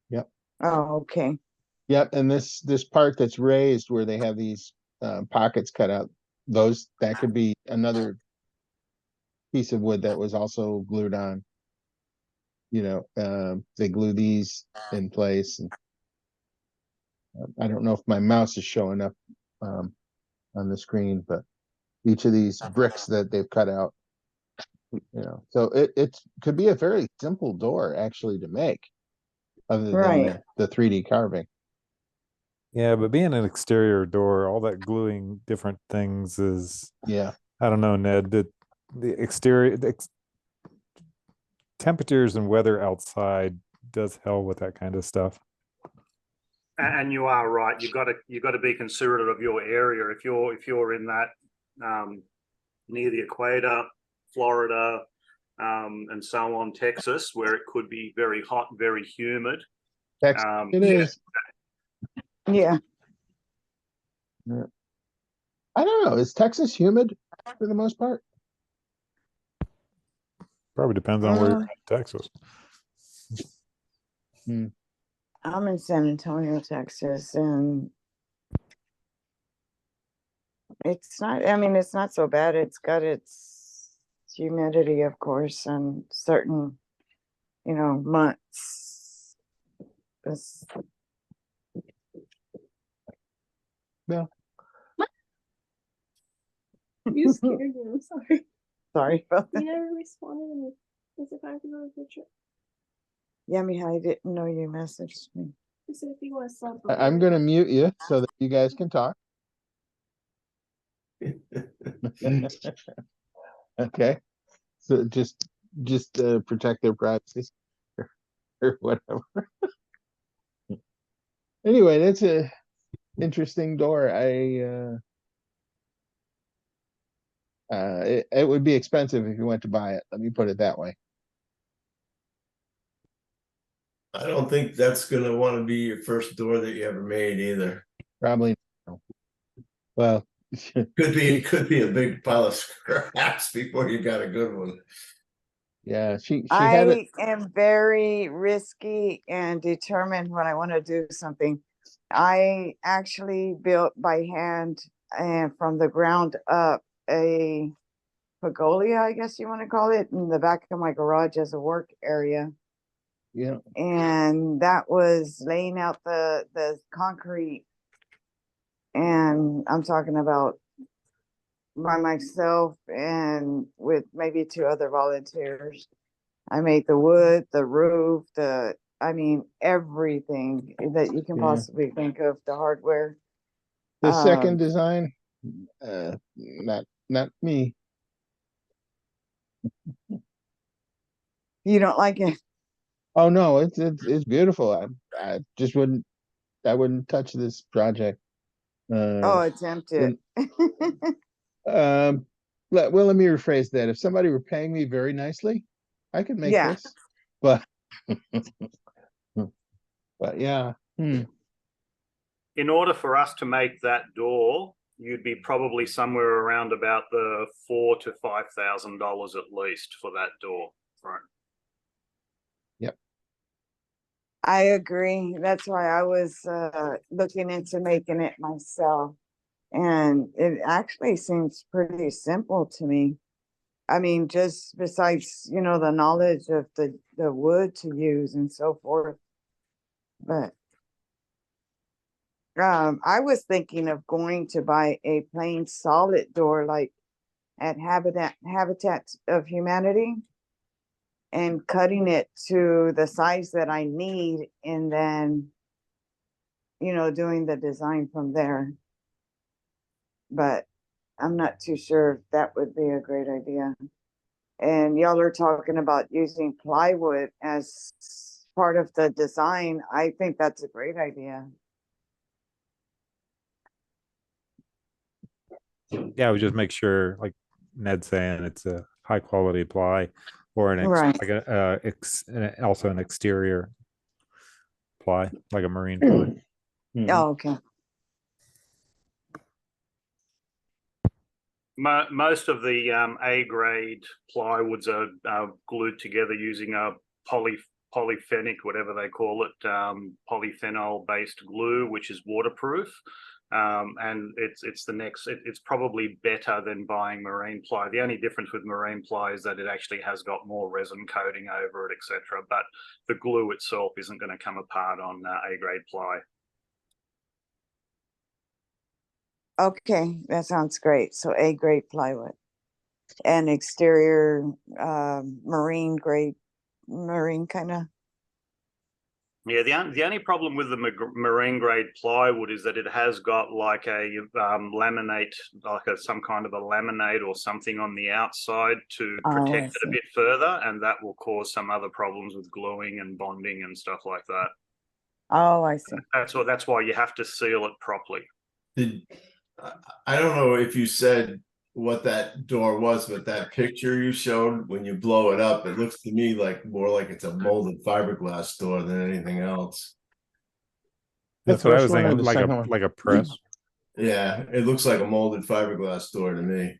Yep. Oh, okay. Yep. And this part that's raised where they have these pockets cut out, that could be another piece of wood that was also glued on. You know, they glue these in place. And I don't know if my mouse is showing up on the screen, but each of these bricks that they've cut out, you know, so it could be a very simple door actually to make, other than the 3D carving. Yeah, but being an exterior door, all that gluing different things is Yeah. I don't know, Ned, the exterior, temperatures and weather outside does hell with that kind of stuff. And you are right. You've got to be considerate of your area. If you're in that near the equator, Florida, and so on, Texas, where it could be very hot, very humid. Texas, it yeah. is. Yeah. I don't know. Is Texas humid for the most part? Probably depends on where you're in Texas. I'm in San Antonio, Texas, and it's not, I mean, it's not so bad. It's got its humidity, of course, and certain, months. No. You scared me. I'm sorry. Sorry about You that. never responded to me. As if I have to go to the picture. Yeah, I didn't know you messaged me. I said if you want to stop. I'm going to mute you so that you guys can talk. Okay. So just protect their privacy or whatever. Anyway, that's a interesting door. It would be expensive if you went to buy it. Let me put it that way. I don't think that's gonna want to be your first door that you ever made either. Probably. No. Well, Could be a big pile of scraps before you got a good one. yeah, she had it. I am very risky and determined when I want to do something. I actually built by hand and from the ground up a pergola, I guess you want to call it, in the back of my garage as a work area. Yeah. And that was laying out the concrete, and I'm talking about by myself and with maybe 2 other volunteers. I made the wood, the roof, everything that you can Yeah. possibly think of, the hardware. The second design, not me. You don't like it? Oh no, it's beautiful. I just wouldn't touch this project. Oh, attempt it. Well, let me rephrase that. If somebody were paying me very nicely, I could make Yeah. this. But but yeah. In order for us to make that door, you'd be probably somewhere around about the $4,000 to $5,000 at least for that door. Right. I agree. That's why I was looking into making it myself. And it actually seems pretty simple to me. I mean, just besides, the knowledge of the wood to use and so forth. But I was thinking of going to buy a plain solid door like at Habitat of Humanity and cutting it to the size that I need, and then, doing the design from there. But I'm not too sure if that would be a great idea. And y'all are talking about using plywood as part of the design. I think that's a great idea. Yeah, we just make sure, like Ned's saying, it's a high quality ply or Right. also an exterior ply, like a marine ply. Oh, okay. Most of the A grade plywoods are glued together using a polyphenic, whatever they call it, polyphenol based glue, which is waterproof. And it's probably better than buying marine ply. The only difference with marine ply is that it actually has got more resin coating over it, etc. But the glue itself isn't going to come apart on A grade ply. Okay, that sounds great. So A grade plywood and exterior marine kind of. Yeah, the only problem with the marine grade plywood is that it has got like a laminate, like some kind of a laminate or something on the outside to Oh, I protect it a see. bit further, and that will cause some other problems with gluing and bonding and stuff like that. Oh, I see. That's why you have to seal it properly. I don't know if you said what that door was, but that picture you showed, when you blow it up, it looks to me like more like it's a molded fiberglass door than anything else. That's what I was first one or thinking, the like second a one? like a press. Yeah, it looks like a molded fiberglass door to me.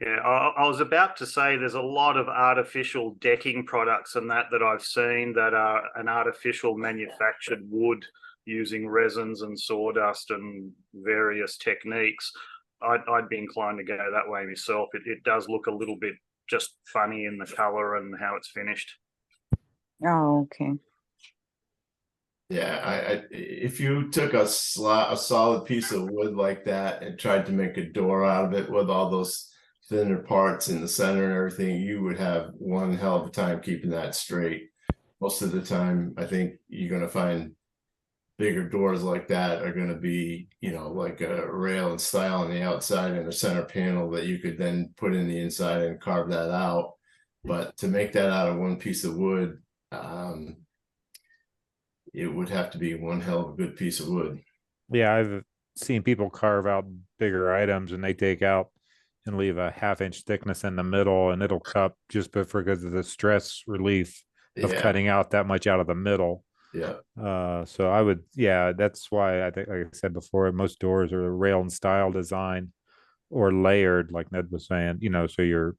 Yeah, I was about to say there's a lot of artificial decking products and that I've seen that are an artificial manufactured wood using resins and sawdust and various techniques. I'd be inclined to go that way myself. It does look a little bit just funny in the color and how it's finished. Oh, okay. Yeah, if you took a solid piece of wood like that and tried to make a door out of it with all those thinner parts in the center and everything, you would have one hell of a time keeping that straight. Most of the time, I think you're going to find bigger doors like that are going to be, you know, like a rail and style on the outside and a center panel that you could then put in the inside and carve that out. But to make that out of one piece of wood, it would have to be one hell of a good piece of wood. Yeah, I've seen people carve out bigger items and they take out and leave a 1/2 inch thickness in the middle, and it'll cup just because of the stress relief of cutting out that much out of the middle. Yeah. So I would, yeah, that's why I think, like I said before, most doors are rail and style design or layered, like Ned was saying, you know, so you're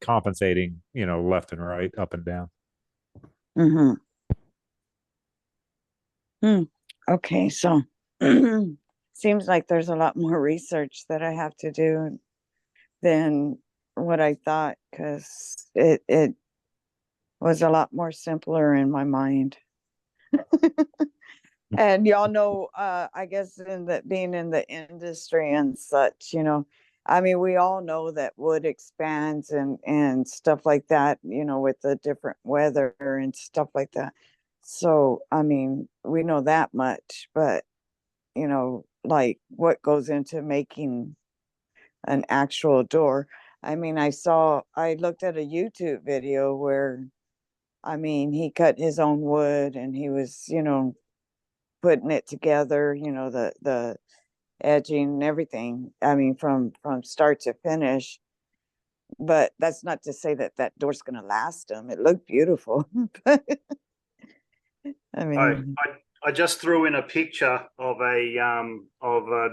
compensating, you know, left and right, up and down. Mm-hmm. Okay, so seems like there's a lot more research that I have to do than what I thought, because it was a lot more simpler in my mind. And y'all know, I guess being in the industry and such, you know, I mean, we all know that wood expands and stuff like that, you know, with the different weather and stuff like that. So, I mean, we know that much, but you know, like what goes into making an actual door. I mean, I looked at a YouTube video where, I mean, he cut his own wood and he was, you know, putting it together, you know, the edging and everything. I mean, from start to finish. But that's not to say that that door's going to last him. It looked beautiful. But I mean, I just threw in a picture of a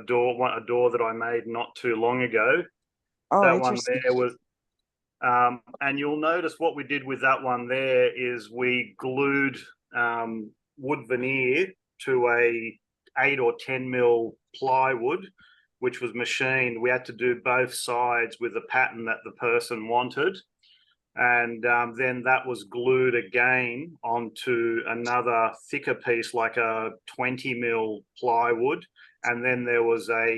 door that I made not too long ago. oh, That one interesting. there was, and you'll notice what we did with that one there is we glued wood veneer to a 8 or 10 mil plywood, which was machined. We had to do both sides with the pattern that the person wanted. And then that was glued again onto another thicker piece, like a 20 mil plywood, and then there was a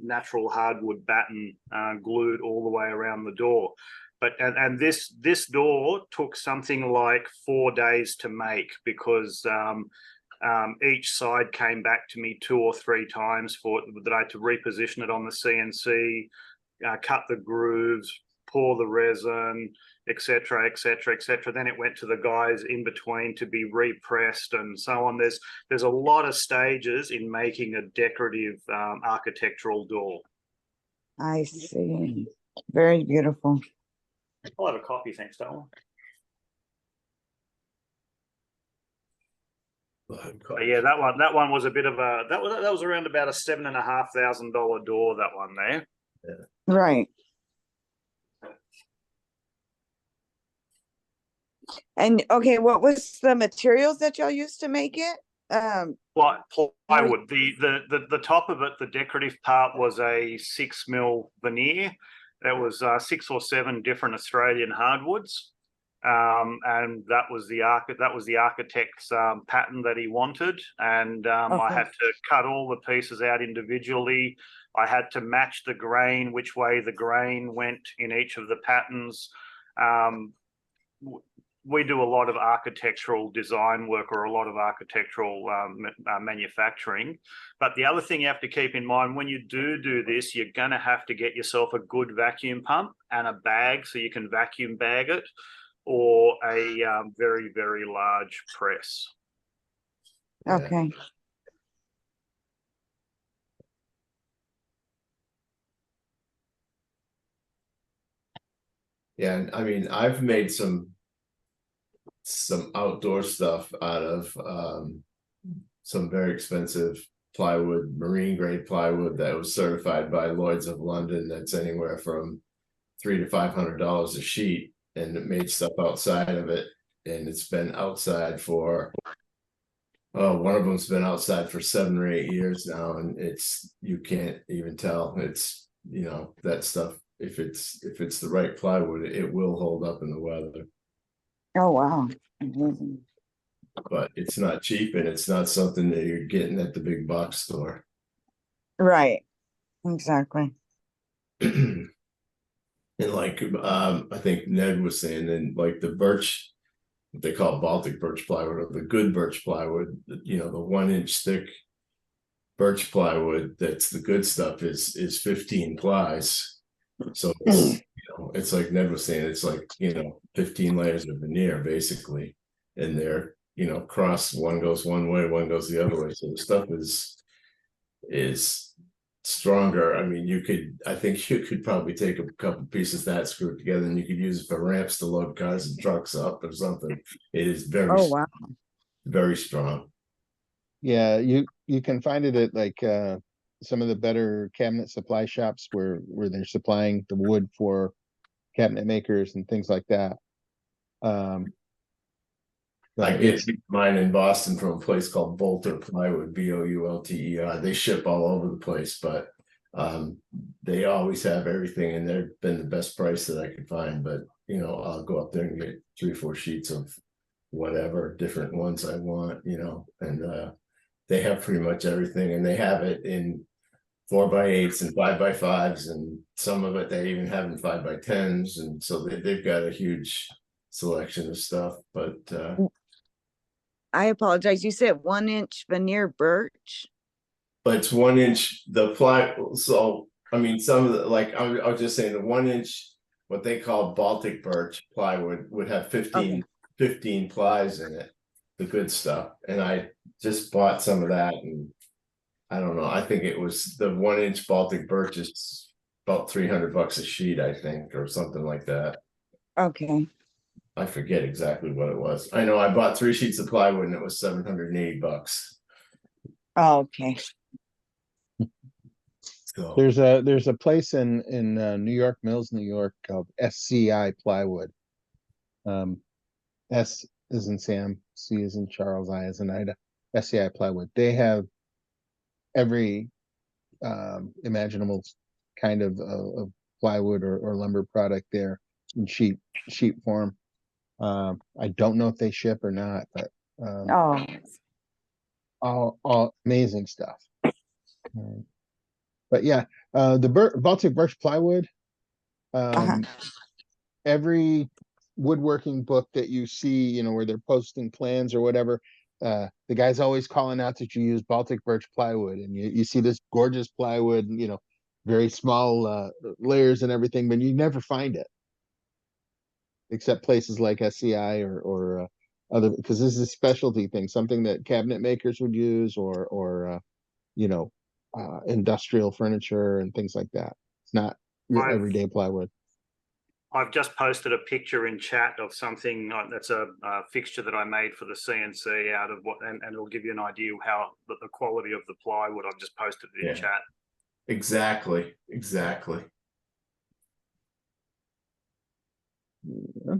natural hardwood batten glued all the way around the door. But and this door took something like 4 days to make, because each side came back to me 2 or 3 times that I had to reposition it on the CNC. Cut the grooves, pour the resin, etc., etc., etc. Then it went to the guys in between to be repressed and so on. There's a lot of stages in making a decorative architectural door. I see. Very beautiful. I'll have a copy, thanks, Darla. But yeah, that one was a bit of a that was around about a $7,500 door. That one there. Yeah. Right. And okay, what was the materials that y'all used to make it? Plywood. The top of it, the decorative part, was a 6 mil veneer. There was 6 or 7 different Australian hardwoods, and that was the architect's pattern that he wanted. And I had to cut all the pieces out individually. I had to match the grain, which way the grain went in each of the patterns. we do a lot of architectural design work or a lot of architectural manufacturing. But the other thing you have to keep in mind when you do this, you're going to have to get yourself a good vacuum pump and a bag so you can vacuum bag it, or a very, very large press. Yeah. Okay. Yeah, and I mean, I've made some outdoor stuff out of some very expensive plywood, marine grade plywood that was certified by Lloyd's of London. That's anywhere from $300 to $500 a sheet, and it made stuff outside of it. And it's been outside for, one of them's been outside for 7 or 8 years now, and you can't even tell. It's, you know, that stuff. If it's the right plywood, it will hold up in the weather. Oh, wow. Amazing. But it's not cheap, and it's not something that you're getting at the big box store. Right. Exactly. And like I think Ned was saying, and like the birch, what they call Baltic birch plywood, or the good birch plywood, you know, the 1-inch thick birch plywood, that's the good stuff, is 15 plies. So it's, you know, it's like Ned was saying, it's like, you know, 15 layers of veneer basically, and they're, you know, cross, one goes one way, one goes the other way. So the stuff is stronger. I mean, I think you could probably take a couple pieces of that, screw it together, and you could use it for ramps to load cars and trucks up or something. It is very, Oh, wow. very strong. Yeah, you can find it at like some of the better cabinet supply shops where they're supplying the wood for cabinet makers and things like that. I But get mine in Boston from a place called Bolter Plywood, Boulter. They ship all over the place, but they always have everything, and they've been the best price that I could find. But you know, I'll go up there and get 3 or 4 sheets of whatever different ones I want, you know, and they have pretty much everything, and they have it in 4x8s and 5x5s, and some of it they even have in 5x10s, and so they've got a huge selection of stuff. But I apologize. You said 1-inch veneer birch? but it's 1-inch the ply. So I mean, some of the, like I was just saying, the 1-inch, what they call Baltic birch plywood, would have 15 plies in it, the good stuff. And I just bought some of that, and I don't know, I think it was the 1-inch Baltic birch is about $300 a sheet, I think, or something like that. Okay. I forget exactly what it was. I know I bought 3 sheets of plywood and it was $780. Okay. So there's a place in New York Mills, New York, called SCI Plywood. S is in Sam, C is in Charles, I is in Ida. SCI Plywood. They have every imaginable kind of plywood or lumber product there in sheet form. I don't know if they ship or not, but Oh, all amazing stuff. But yeah, the Baltic birch plywood, every woodworking book that you see, you know, where they're posting plans or whatever, the guy's always calling out that you use Baltic birch plywood, and you see this gorgeous plywood, you know, very small layers and everything, but you never find it except places like SCI or other, because this is a specialty thing, something that cabinet makers would use, or you know, industrial furniture and things like that. It's not your everyday plywood. I've just posted a picture in chat of something that's a fixture that I made for the CNC out of what, and it'll give you an idea of how the quality of the plywood. I've just posted it in chat. Exactly. Yeah.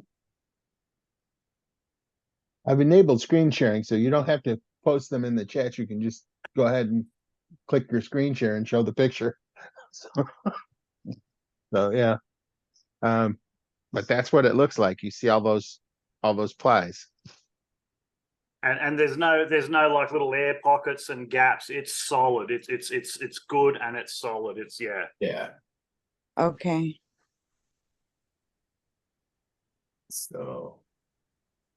I've enabled screen sharing, so you don't have to post them in the chat. You can just go ahead and click your screen share and show the picture. So yeah, but that's what it looks like. You see all those plies, and there's no like little air pockets and gaps. It's solid. It's good, and it's solid. It's yeah. okay. So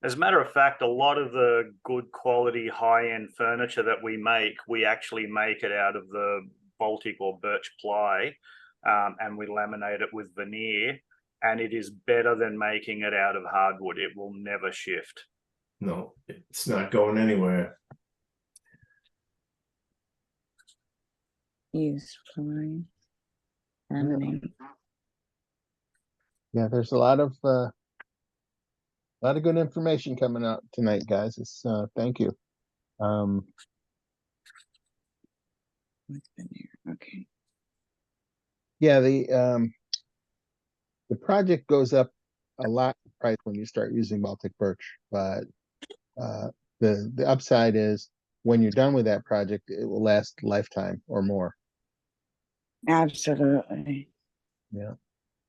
As a matter of fact, a lot of the good quality high-end furniture that we actually make it out of the Baltic or birch ply, and we laminate it with veneer, and it is better than making it out of hardwood. It will never shift. No, it's not going anywhere. Use ply. Laminate. Yeah, there's a lot of good information coming out tonight, guys. It's thank you. With veneer. Okay. Yeah, the project goes up a lot in price when you start using Baltic birch, but the upside is when you're done with that project, it will last a lifetime or more. Absolutely. Yeah.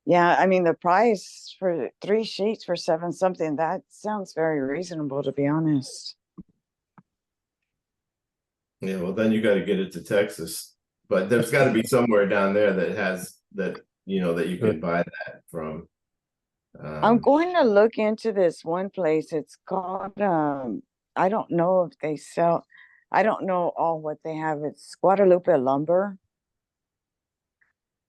Yeah, I mean, the price for 3 sheets for 7 something, that sounds very reasonable, to be honest. Yeah, well, then you got to get it to Texas, but there's got to be somewhere down there that has that, you know, that you can buy that from. I'm going to look into this one place. It's called, I don't know if they sell, I don't know all what they have. It's Guadalupe Lumber.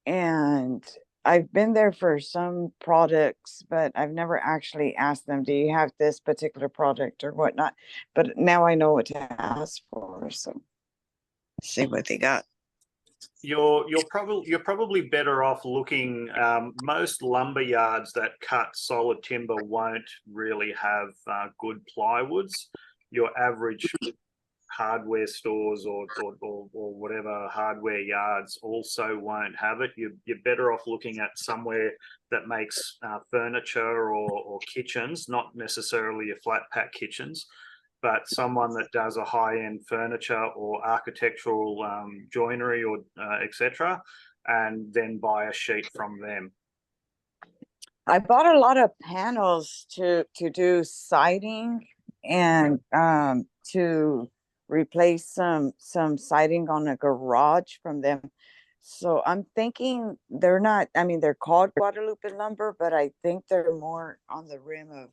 And I've been there for some products, but I've never actually asked them, do you have this particular product or whatnot? But now I know what to ask for, so let's see what they got. You're probably better off looking. Most lumber yards that cut solid timber won't really have good plywoods. Your average hardware stores or whatever hardware yards also won't have it. You're better off looking at somewhere that makes furniture or kitchens, not necessarily your flat pack kitchens, but someone that does a high-end furniture or architectural joinery or etc., and then buy a sheet from them. I bought a lot of panels to do siding and to replace some siding on a garage from them. So I'm thinking they're not, I mean, they're called Guadalupe Lumber, but I think they're more on the rim of,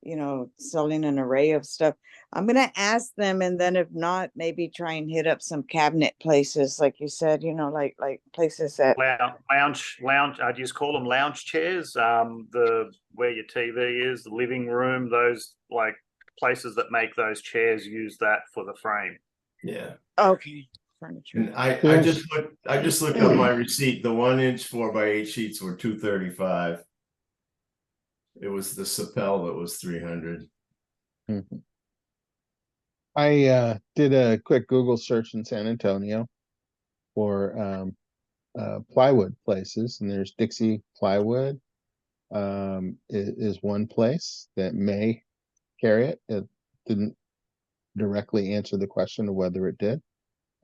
you know, selling an array of stuff. I'm gonna ask them, and then if not, maybe try and hit up some cabinet places, like you said, you know, like places that lounge. I just call them lounge chairs. The where your TV is, the living room, those like places that make those chairs use that for the frame. Yeah. okay. Furniture. And I just looked up my receipt. The 1-inch 4x8 sheets were $235. It was the Sapel that was $300. Mhm. I did a quick Google search in San Antonio for plywood places, and there's Dixie Plywood is one place that may carry it. It didn't directly answer the question of whether it did.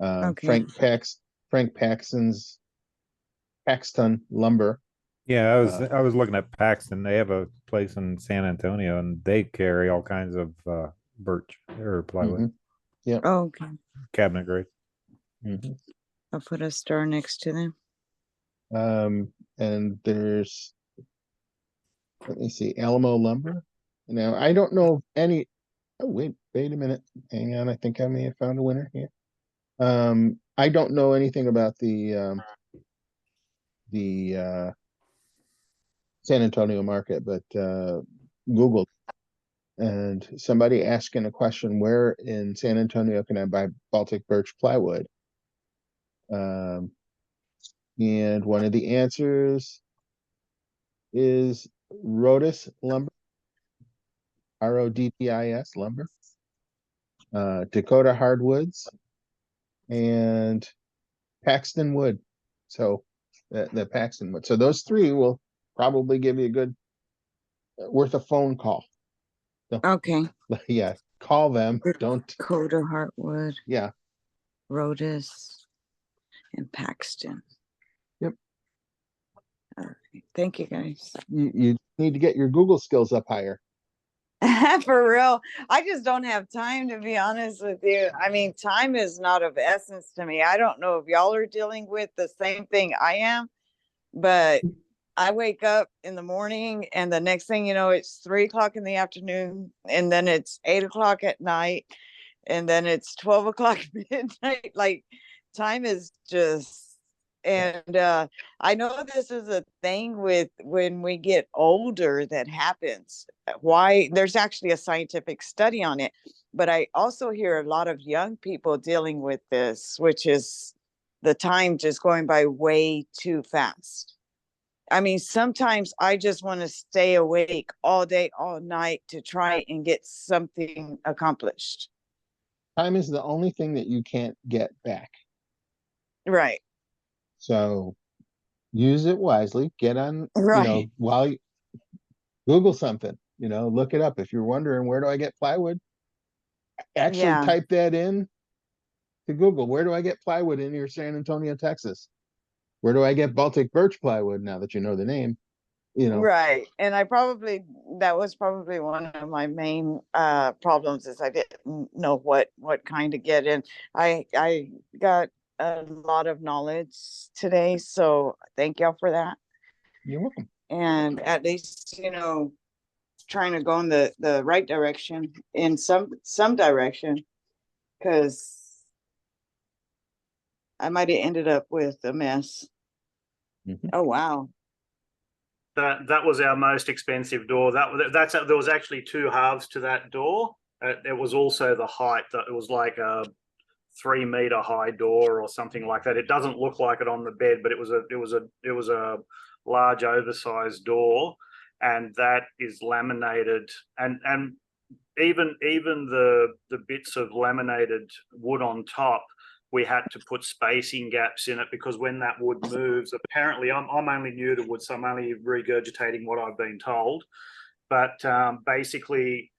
Okay. Frank Paxton's Paxton Lumber. Yeah, I was looking at Paxton. They have a place in San Antonio, and they carry all kinds of birch or plywood, Mhm. Yeah. Okay. cabinet grade. Mhm. I'll put a star next to them. And there's, let me see, Alamo Lumber. Now, I don't know of any. Oh, wait a minute. Hang on. I think I may have found a winner here. I don't know anything about the San Antonio market, but Google, and somebody asking a question, where in San Antonio can I buy Baltic birch plywood? And one of the answers is Rodis Lumber, Rodtis Lumber, Dakota Hardwoods, and Paxton Wood. So the Paxton Wood. So those 3 will probably give you a good worth a phone call. So, Okay. yeah, call them. Don't. Dakota Heartwood, Yeah. Rodis, and Paxton. Yep. All right. Thank you, guys. You need to get your Google skills up higher. For real. I just don't have time, to be honest with you. I mean, time is not of essence to me. I don't know if y'all are dealing with the same thing I am, but I wake up in the morning and the next thing you know, it's 3 o'clock in the afternoon, and then it's 8 o'clock at night, and then it's 12 o'clock midnight. Like, time is just, and I know this is a thing with when we get older that happens. Why? There's actually a scientific study on it, but I also hear a lot of young people dealing with this, which is the time just going by way too fast. I mean, sometimes I just want to stay awake all day, all night to try and get something accomplished. Time is the only thing that you can't get back. Right. So use it wisely. Get on, Right. while you Google something, look it up. If you're wondering, where do I get plywood? Actually Yeah. type that in to Google. Where do I get plywood in your San Antonio, Texas? Where do I get Baltic birch plywood, now that you know the name? Right. And that was probably one of my main problems, is I didn't know what kind to get in. I got a lot of knowledge today, so thank y'all for that. You're welcome. And at least, trying to go in the right direction, in some direction, because I might have ended up with a mess. Mhm. Oh wow. That was our most expensive door. There was actually two halves to that door. It was also the height. That it was like a 3-meter high door or something like that. It doesn't look like it on the bed, but it was a large oversized door, and that is laminated, and even the bits of laminated wood on top, we had to put spacing gaps in it, because when that wood moves, apparently I'm only new to wood, so I'm only regurgitating what I've been told. But basically,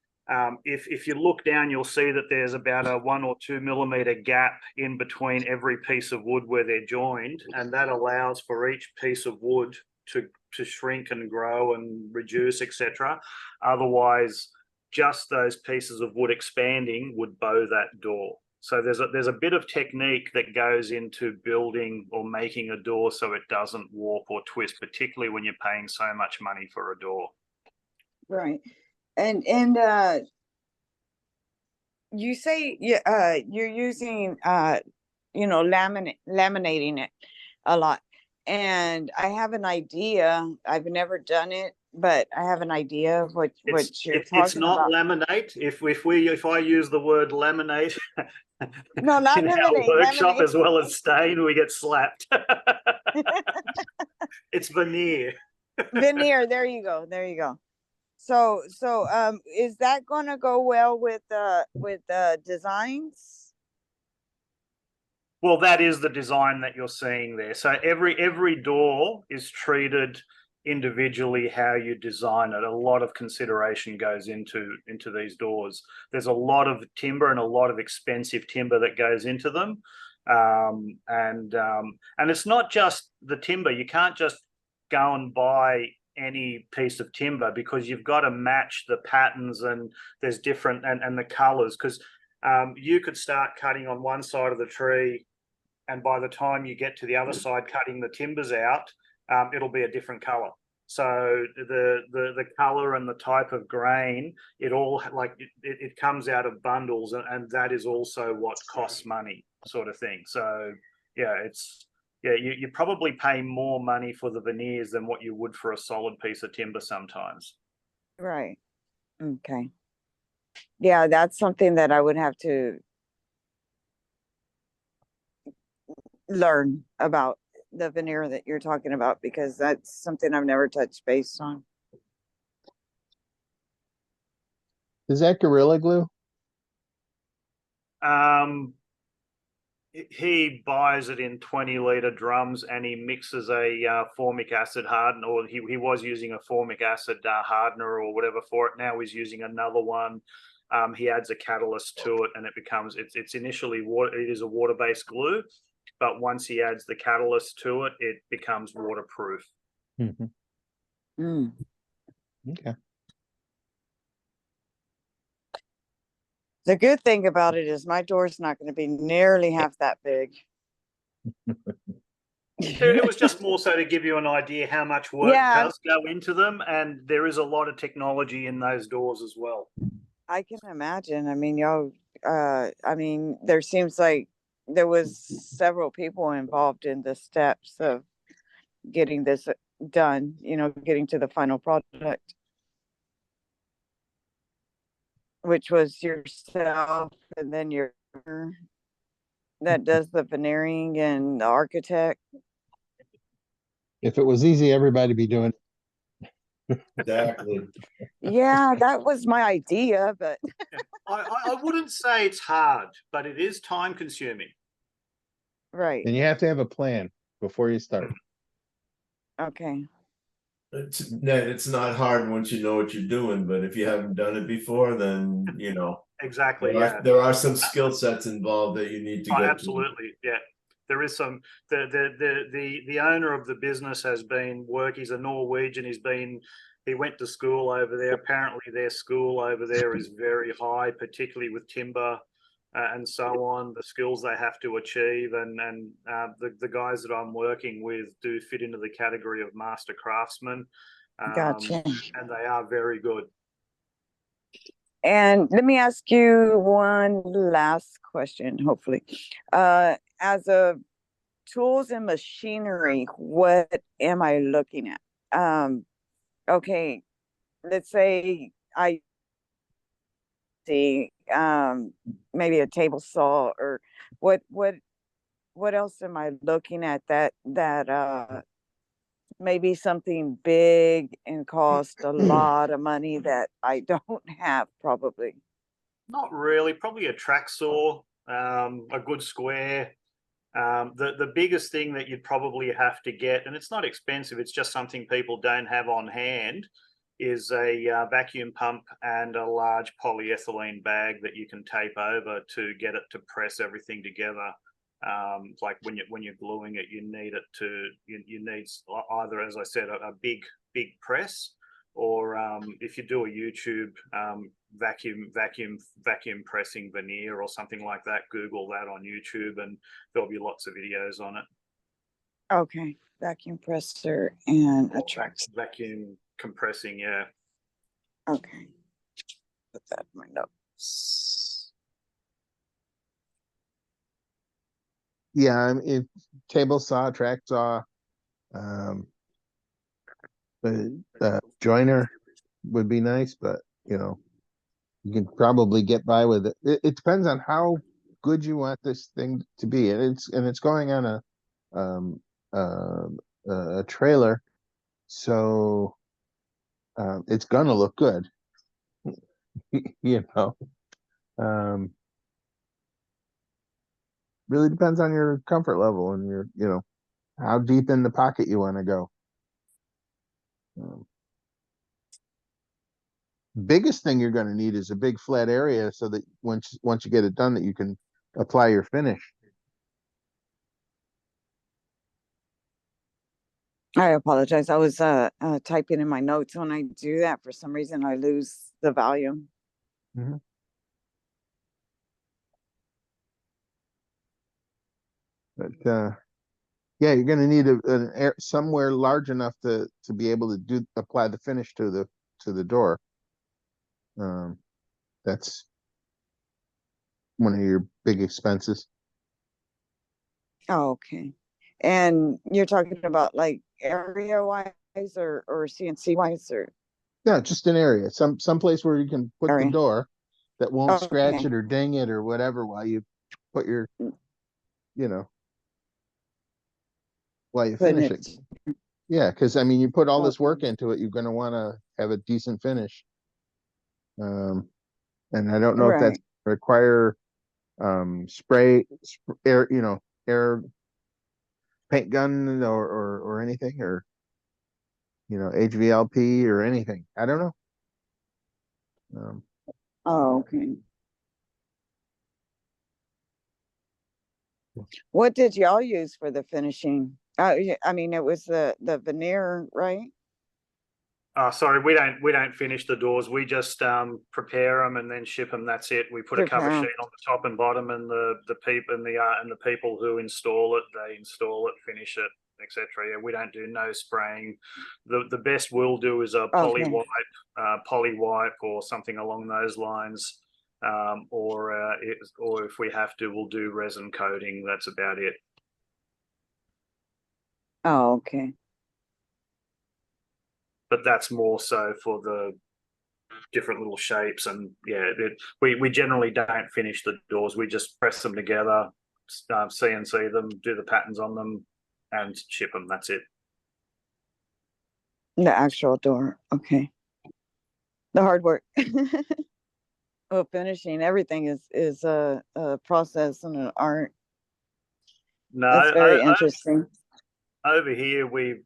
if you look down, you'll see that there's about a 1 or 2 millimeter gap in between every piece of wood where they're joined, and that allows for each piece of wood to shrink and grow and reduce, etc. Otherwise, just those pieces of wood expanding would bow that door. So there's a bit of technique that goes into building or making a door so it doesn't warp or twist, particularly when you're paying so much money for a door. Right. And you say you're using laminating it a lot. And I have an idea. I've never done it, but I have an idea of what you're talking about. It's not laminate. If I use the word laminate no, not in laminate, our workshop laminate. As well as stain, we get slapped. It's veneer. Veneer. There you go. So is that going to go well with designs? Well, that is the design that you're seeing there. So every door is treated individually how you design it. A lot of consideration goes into these doors. There's a lot of timber and a lot of expensive timber that goes into them. And it's not just the timber. You can't just go and buy any piece of timber, because you've got to match the patterns, and there's different and the colors, because you could start cutting on one side of the tree, and by the time you get to the other side cutting the timbers out, it'll be a different color. So the color and the type of grain, it all it comes out of bundles, and that is also what costs money, sort of thing. So you probably pay more money for the veneers than what you would for a solid piece of timber sometimes. Right. Okay. Yeah, that's something that I would have to learn about, the veneer that you're talking about, because that's something I've never touched base on. Is that Gorilla Glue? He buys it in 20-liter drums, and he mixes a formic acid hardener, or he was using a formic acid hardener or whatever for it. Now he's using another one. He adds a catalyst to it, and it's initially water. It is a water-based glue, but once he adds the catalyst to it, it becomes waterproof. Mm-hmm. Mm. Okay. The good thing about it is my door's not going to be nearly half that big. It was just more so to give you an idea how much work Yeah. does go into them, and there is a lot of technology in those doors as well. I can imagine. I mean, y'all, I mean, there seems like there was several people involved in the steps of getting this done, you know, getting to the final product, which was yourself and then your that does the veneering and the architect. If it was easy, everybody'd be doing it. Exactly. Yeah, that was my idea, but I wouldn't say it's hard, but it is time consuming. right. And you have to have a plan before you start. Okay. It's not hard once you know what you're doing, but if you haven't done it before, then you know Exactly. there are some skill sets involved that you need to Oh, get. absolutely. Yeah. There is some the owner of the business has been he's a Norwegian, he went to school over there. Apparently their school over there is very high, particularly with timber and so on, the skills they have to achieve, and the guys that I'm working with do fit into the category of master craftsmen. Gotcha. And they are very good. And let me ask you one last question, hopefully. As a tools and machinery, what am I looking at? Okay, let's say I see maybe a table saw, or what else am I looking at that maybe something big and cost a lot of money that I don't have probably? Not really. Probably a track saw, a good square. The biggest thing that you'd probably have to get, and it's not expensive, it's just something people don't have on hand, is a vacuum pump and a large polyethylene bag that you can tape over to get it to press everything together. Like when you're gluing it, you need either, as I said, a big press, or if you do a YouTube vacuum pressing veneer or something like that, Google that on YouTube and there'll be lots of videos on it. Okay, vacuum presser and a track. Vacuum compressing, yeah. Okay, put that in my notes. Yeah, I mean, table saw, track saw, the joiner would be nice, but you know, you can probably get by with it. It depends on how good you want this thing to be, and it's going on a trailer, so it's gonna look good. You know, really depends on your comfort level and your, you know, how deep in the pocket you want to go. Biggest thing you're going to need is a big flat area so that once you get it done, that you can apply your finish. I apologize. I was typing in my notes. When I do that, for some reason, I lose the volume. Mm-hmm. But yeah, you're going to need an air somewhere large enough to be able to apply the finish to the door. That's one of your big expenses. Oh, okay. And you're talking about like area wise or CNC wise, or? Yeah, just an area, some place where you can put the Area. door that won't scratch Okay. it or ding it or whatever while you put your, you know, while you Putting finish it. it. Yeah, because I mean, you put all this work Okay. into it, you're going to want to have a decent finish. And I don't know if that's Right. require spray air, you know, air paint gun or anything, or you know, HVLP or anything. I don't know. Oh, okay. What did y'all use for the finishing? Yeah, I mean, it was the veneer, right? Sorry, we don't finish the doors. We just prepare them and then ship them. That's it. We put a cover Prepare 'em. sheet on the top and bottom, and the people who install it, they install it, finish it. etc. Yeah, we don't do no spraying. The best we'll do is a Okay. poly wipe or something along those lines. Or if we have to, we'll do resin coating. That's about it. Oh, okay. But that's more so for the different little shapes. And yeah, we generally don't finish the doors. We just press them together, CNC them, do the patterns on them, and ship them. That's it. The actual door. Okay. The hard work. Well, finishing everything is a process and an art. No, That's very interesting. over here we've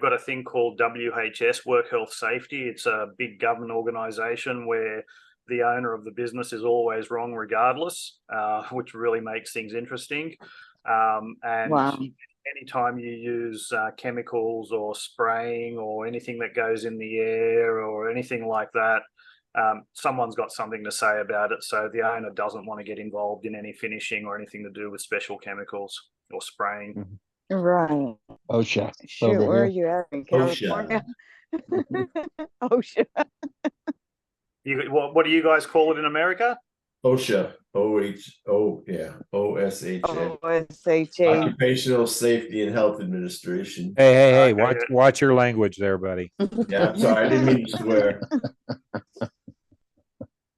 got a thing called WHS, Work Health Safety. It's a big government organisation where the owner of the business is always wrong regardless, which really makes things interesting. And Wow. anytime you use chemicals or spraying or anything that goes in the air or anything like that, someone's got something to say about it. So the owner doesn't want to get involved in any finishing or anything to do with special chemicals or spraying. Mm-hmm. Right. OSHA. Shoot, over where are here. you at in California? OSHA. What do you guys call it in America? OSHA, OSHA, OSHA. Occupational Safety and Health Administration. Hey, Okay. watch your language there, buddy. Yeah, I'm sorry, I didn't mean to swear.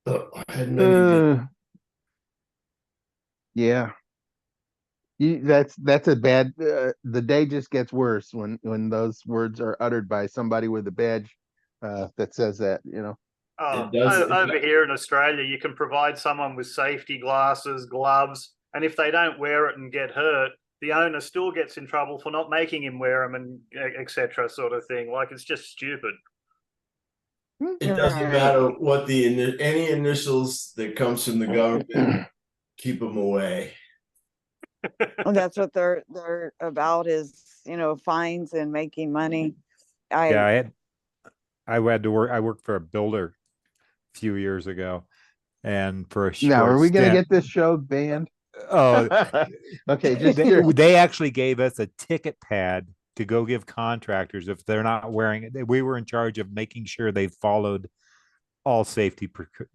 I had many Yeah. That's a bad. The day just gets worse when those words are uttered by somebody with a badge that says that. You know. Oh, It does- over here in Australia, you can provide someone with safety glasses, gloves, and if they don't wear it and get hurt, the owner still gets in trouble for not making him wear them, and etc. sort of thing. Like, it's just stupid. It doesn't matter what any initials that comes from the government, keep them away. Well, that's what they're about, is, you know, fines and making money. I had to work. I worked for a builder a few years ago, and for a short Now, are we gonna stint- get this show banned? Oh, Okay, just they actually gave us a ticket pad to go give contractors if they're not wearing it. We were in charge of making sure they followed all safety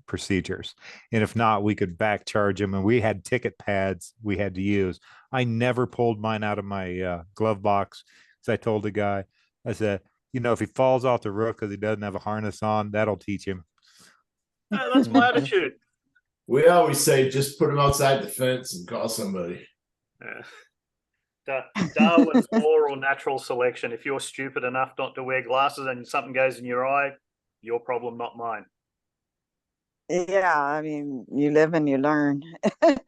procedures, and if not, we could back charge them. And we had ticket pads we had to use. I never pulled mine out of my glove box because I told the guy, I said, you know, if he falls off the roof because he doesn't have a harness on, that'll teach him. That's my attitude. We always say just put them outside the fence and call somebody. Darwin's law or natural selection. If you're stupid enough not to wear glasses and something goes in your eye, your problem, not mine. Yeah, I mean, you live and you learn.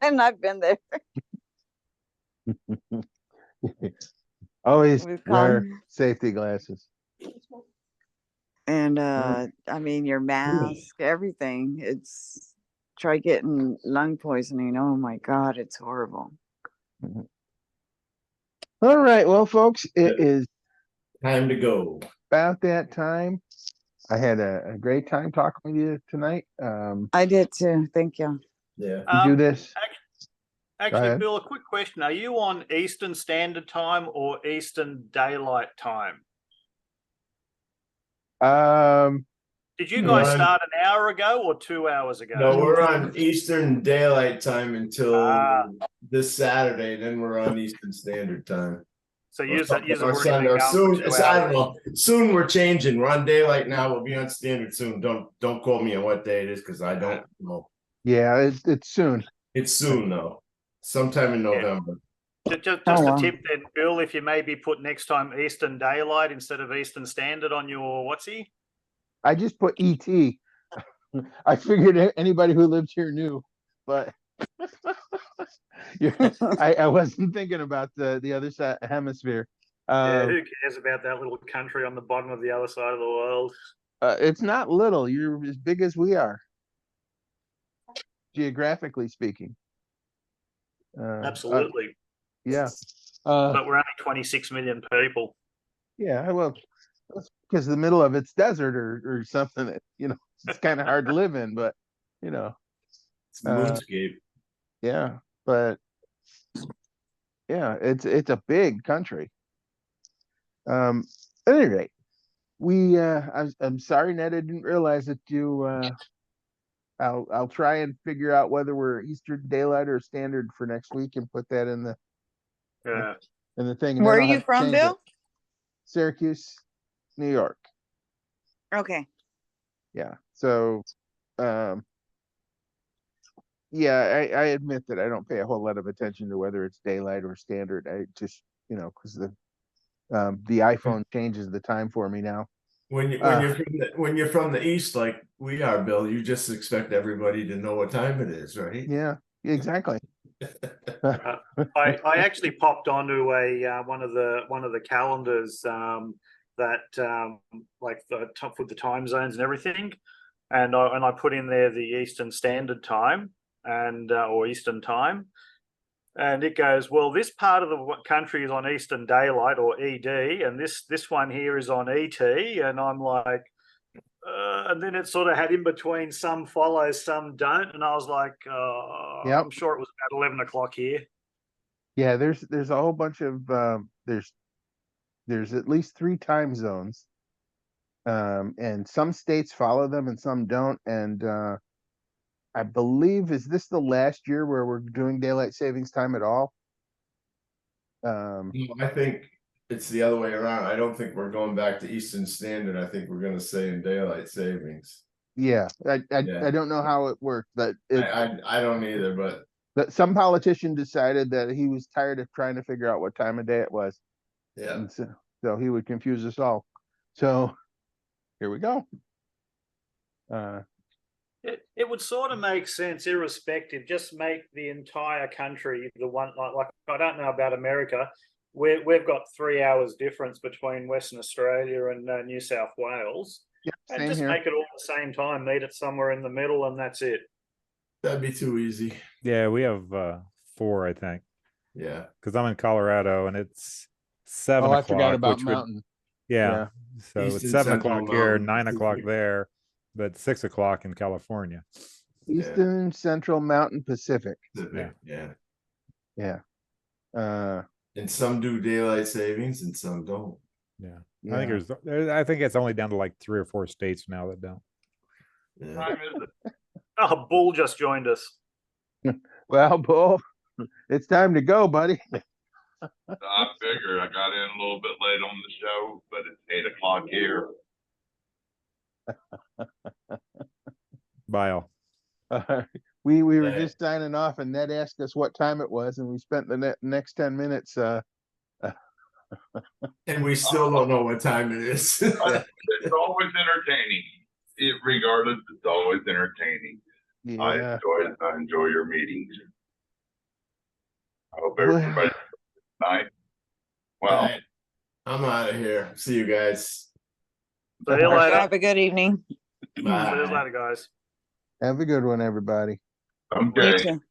And I've been there. Always We've wear come- safety glasses. And I mean, your mask, everything. It's, try getting lung poisoning. Oh my God, it's horrible. All right, well, folks, it is Time to go. about that time. I had a great time talking with you tonight. I did too. Thank you. Yeah. We do this. Actually, ahead. Bill, a quick question. Are you on Eastern Standard Time or Eastern Daylight Time? Did you guys Right. start an hour ago or 2 hours ago? No, we're on Eastern Daylight Time until Ah. this Saturday, then we're on Eastern Standard Time. So Or you something, have or already Sunday, been or going soon. for 2 I don't hours. know. Soon we're changing. We're on daylight now. We'll be on standard soon. Don't quote me on what day it is because I don't know. Yeah, it's soon. It's soon though. Sometime in November. Just Oh, a wow. tip then, Bill, if you maybe put next time Eastern Daylight instead of Eastern Standard on your what's-he? I just put ET. I figured anybody who lived here knew, but I wasn't thinking about the other side hemisphere. Yeah, who cares about that little country on the bottom of the other side of the world? It's not little. You're as big as we are, geographically speaking. Absolutely. Yeah. But we're only 26 million people. Yeah. Well, that's because the middle of it's desert or something that, you know, it's kind of hard to live in, but you know, It's moonscape. yeah. But yeah, it's a big country. At any rate, I'm sorry, Ned, I didn't realize that you, I'll try and figure out whether we're Eastern Daylight or Standard for next week and put that in the Yeah. thing. And Where then are I'll you have to from, change it. Bill? Syracuse, New York. Okay. Yeah. So, yeah, I admit that I don't pay a whole lot of attention to whether it's daylight or standard. I just, because the iPhone changes the time for me now. When you're from the east, like we are, Bill, you just expect everybody to know what time it is, right? Yeah, exactly. I actually popped onto a one of the calendars that like the top with the time zones and everything, and I put in there the Eastern Standard Time and or Eastern Time, and it goes, well, this part of the country is on Eastern Daylight or ED, and this one here is on ET, and I'm like. And then it sort of had in between, some follow, some don't, and I was like, Yep. I'm sure it was about 11 o'clock here. Yeah, there's a whole bunch of there's at least 3 time zones, and some states follow them and some don't. And I believe, is this the last year where we're doing daylight savings time at all? I think it's the other way around. I don't think we're going back to Eastern Standard. I think we're going to stay in daylight savings. Yeah, I Yeah. don't know how it worked, but I don't either, but some politician decided that he was tired of trying to figure out what time of day it was. yeah. And so he would confuse us all. So here we go. It would sort of make sense, irrespective. Just make the entire country the one. Like I don't know about America. We've got 3 hours difference between Western Australia and New South Wales. Yep, And same just here. make it all the same time. Meet it somewhere in the middle, and that's it. That'd be too easy. Yeah, we have 4, I think, Yeah. because I'm in Colorado and it's 7 Oh, I o'clock. forgot about which would- Mountain. yeah. So East it's and 7 Central o'clock here, Mountain. 9 o'clock there, but 6 o'clock in California. Eastern, Central, Mountain, Pacific. Yeah. Yeah. And some do daylight savings and some don't. Yeah. Yeah. I think it's only down to like 3 or 4 states now that don't. Yeah. Oh, Bull just joined us. Well, Bull, it's time to go, buddy. I figured I got in a little bit late on the show, but it's 8 o'clock here. Bye all. We were Yeah. just signing off, and Ned asked us what time it was, and we spent the next 10 minutes. And we still don't know what time it is. It's always entertaining. Regardless, it's always entertaining. Yeah. I enjoy your meetings. I hope Well- everybody night. Well, All right. I'm out of here. See you guys. See you later. Have a good evening. See you Bye. later, guys. Have a good one, everybody. okay. You too.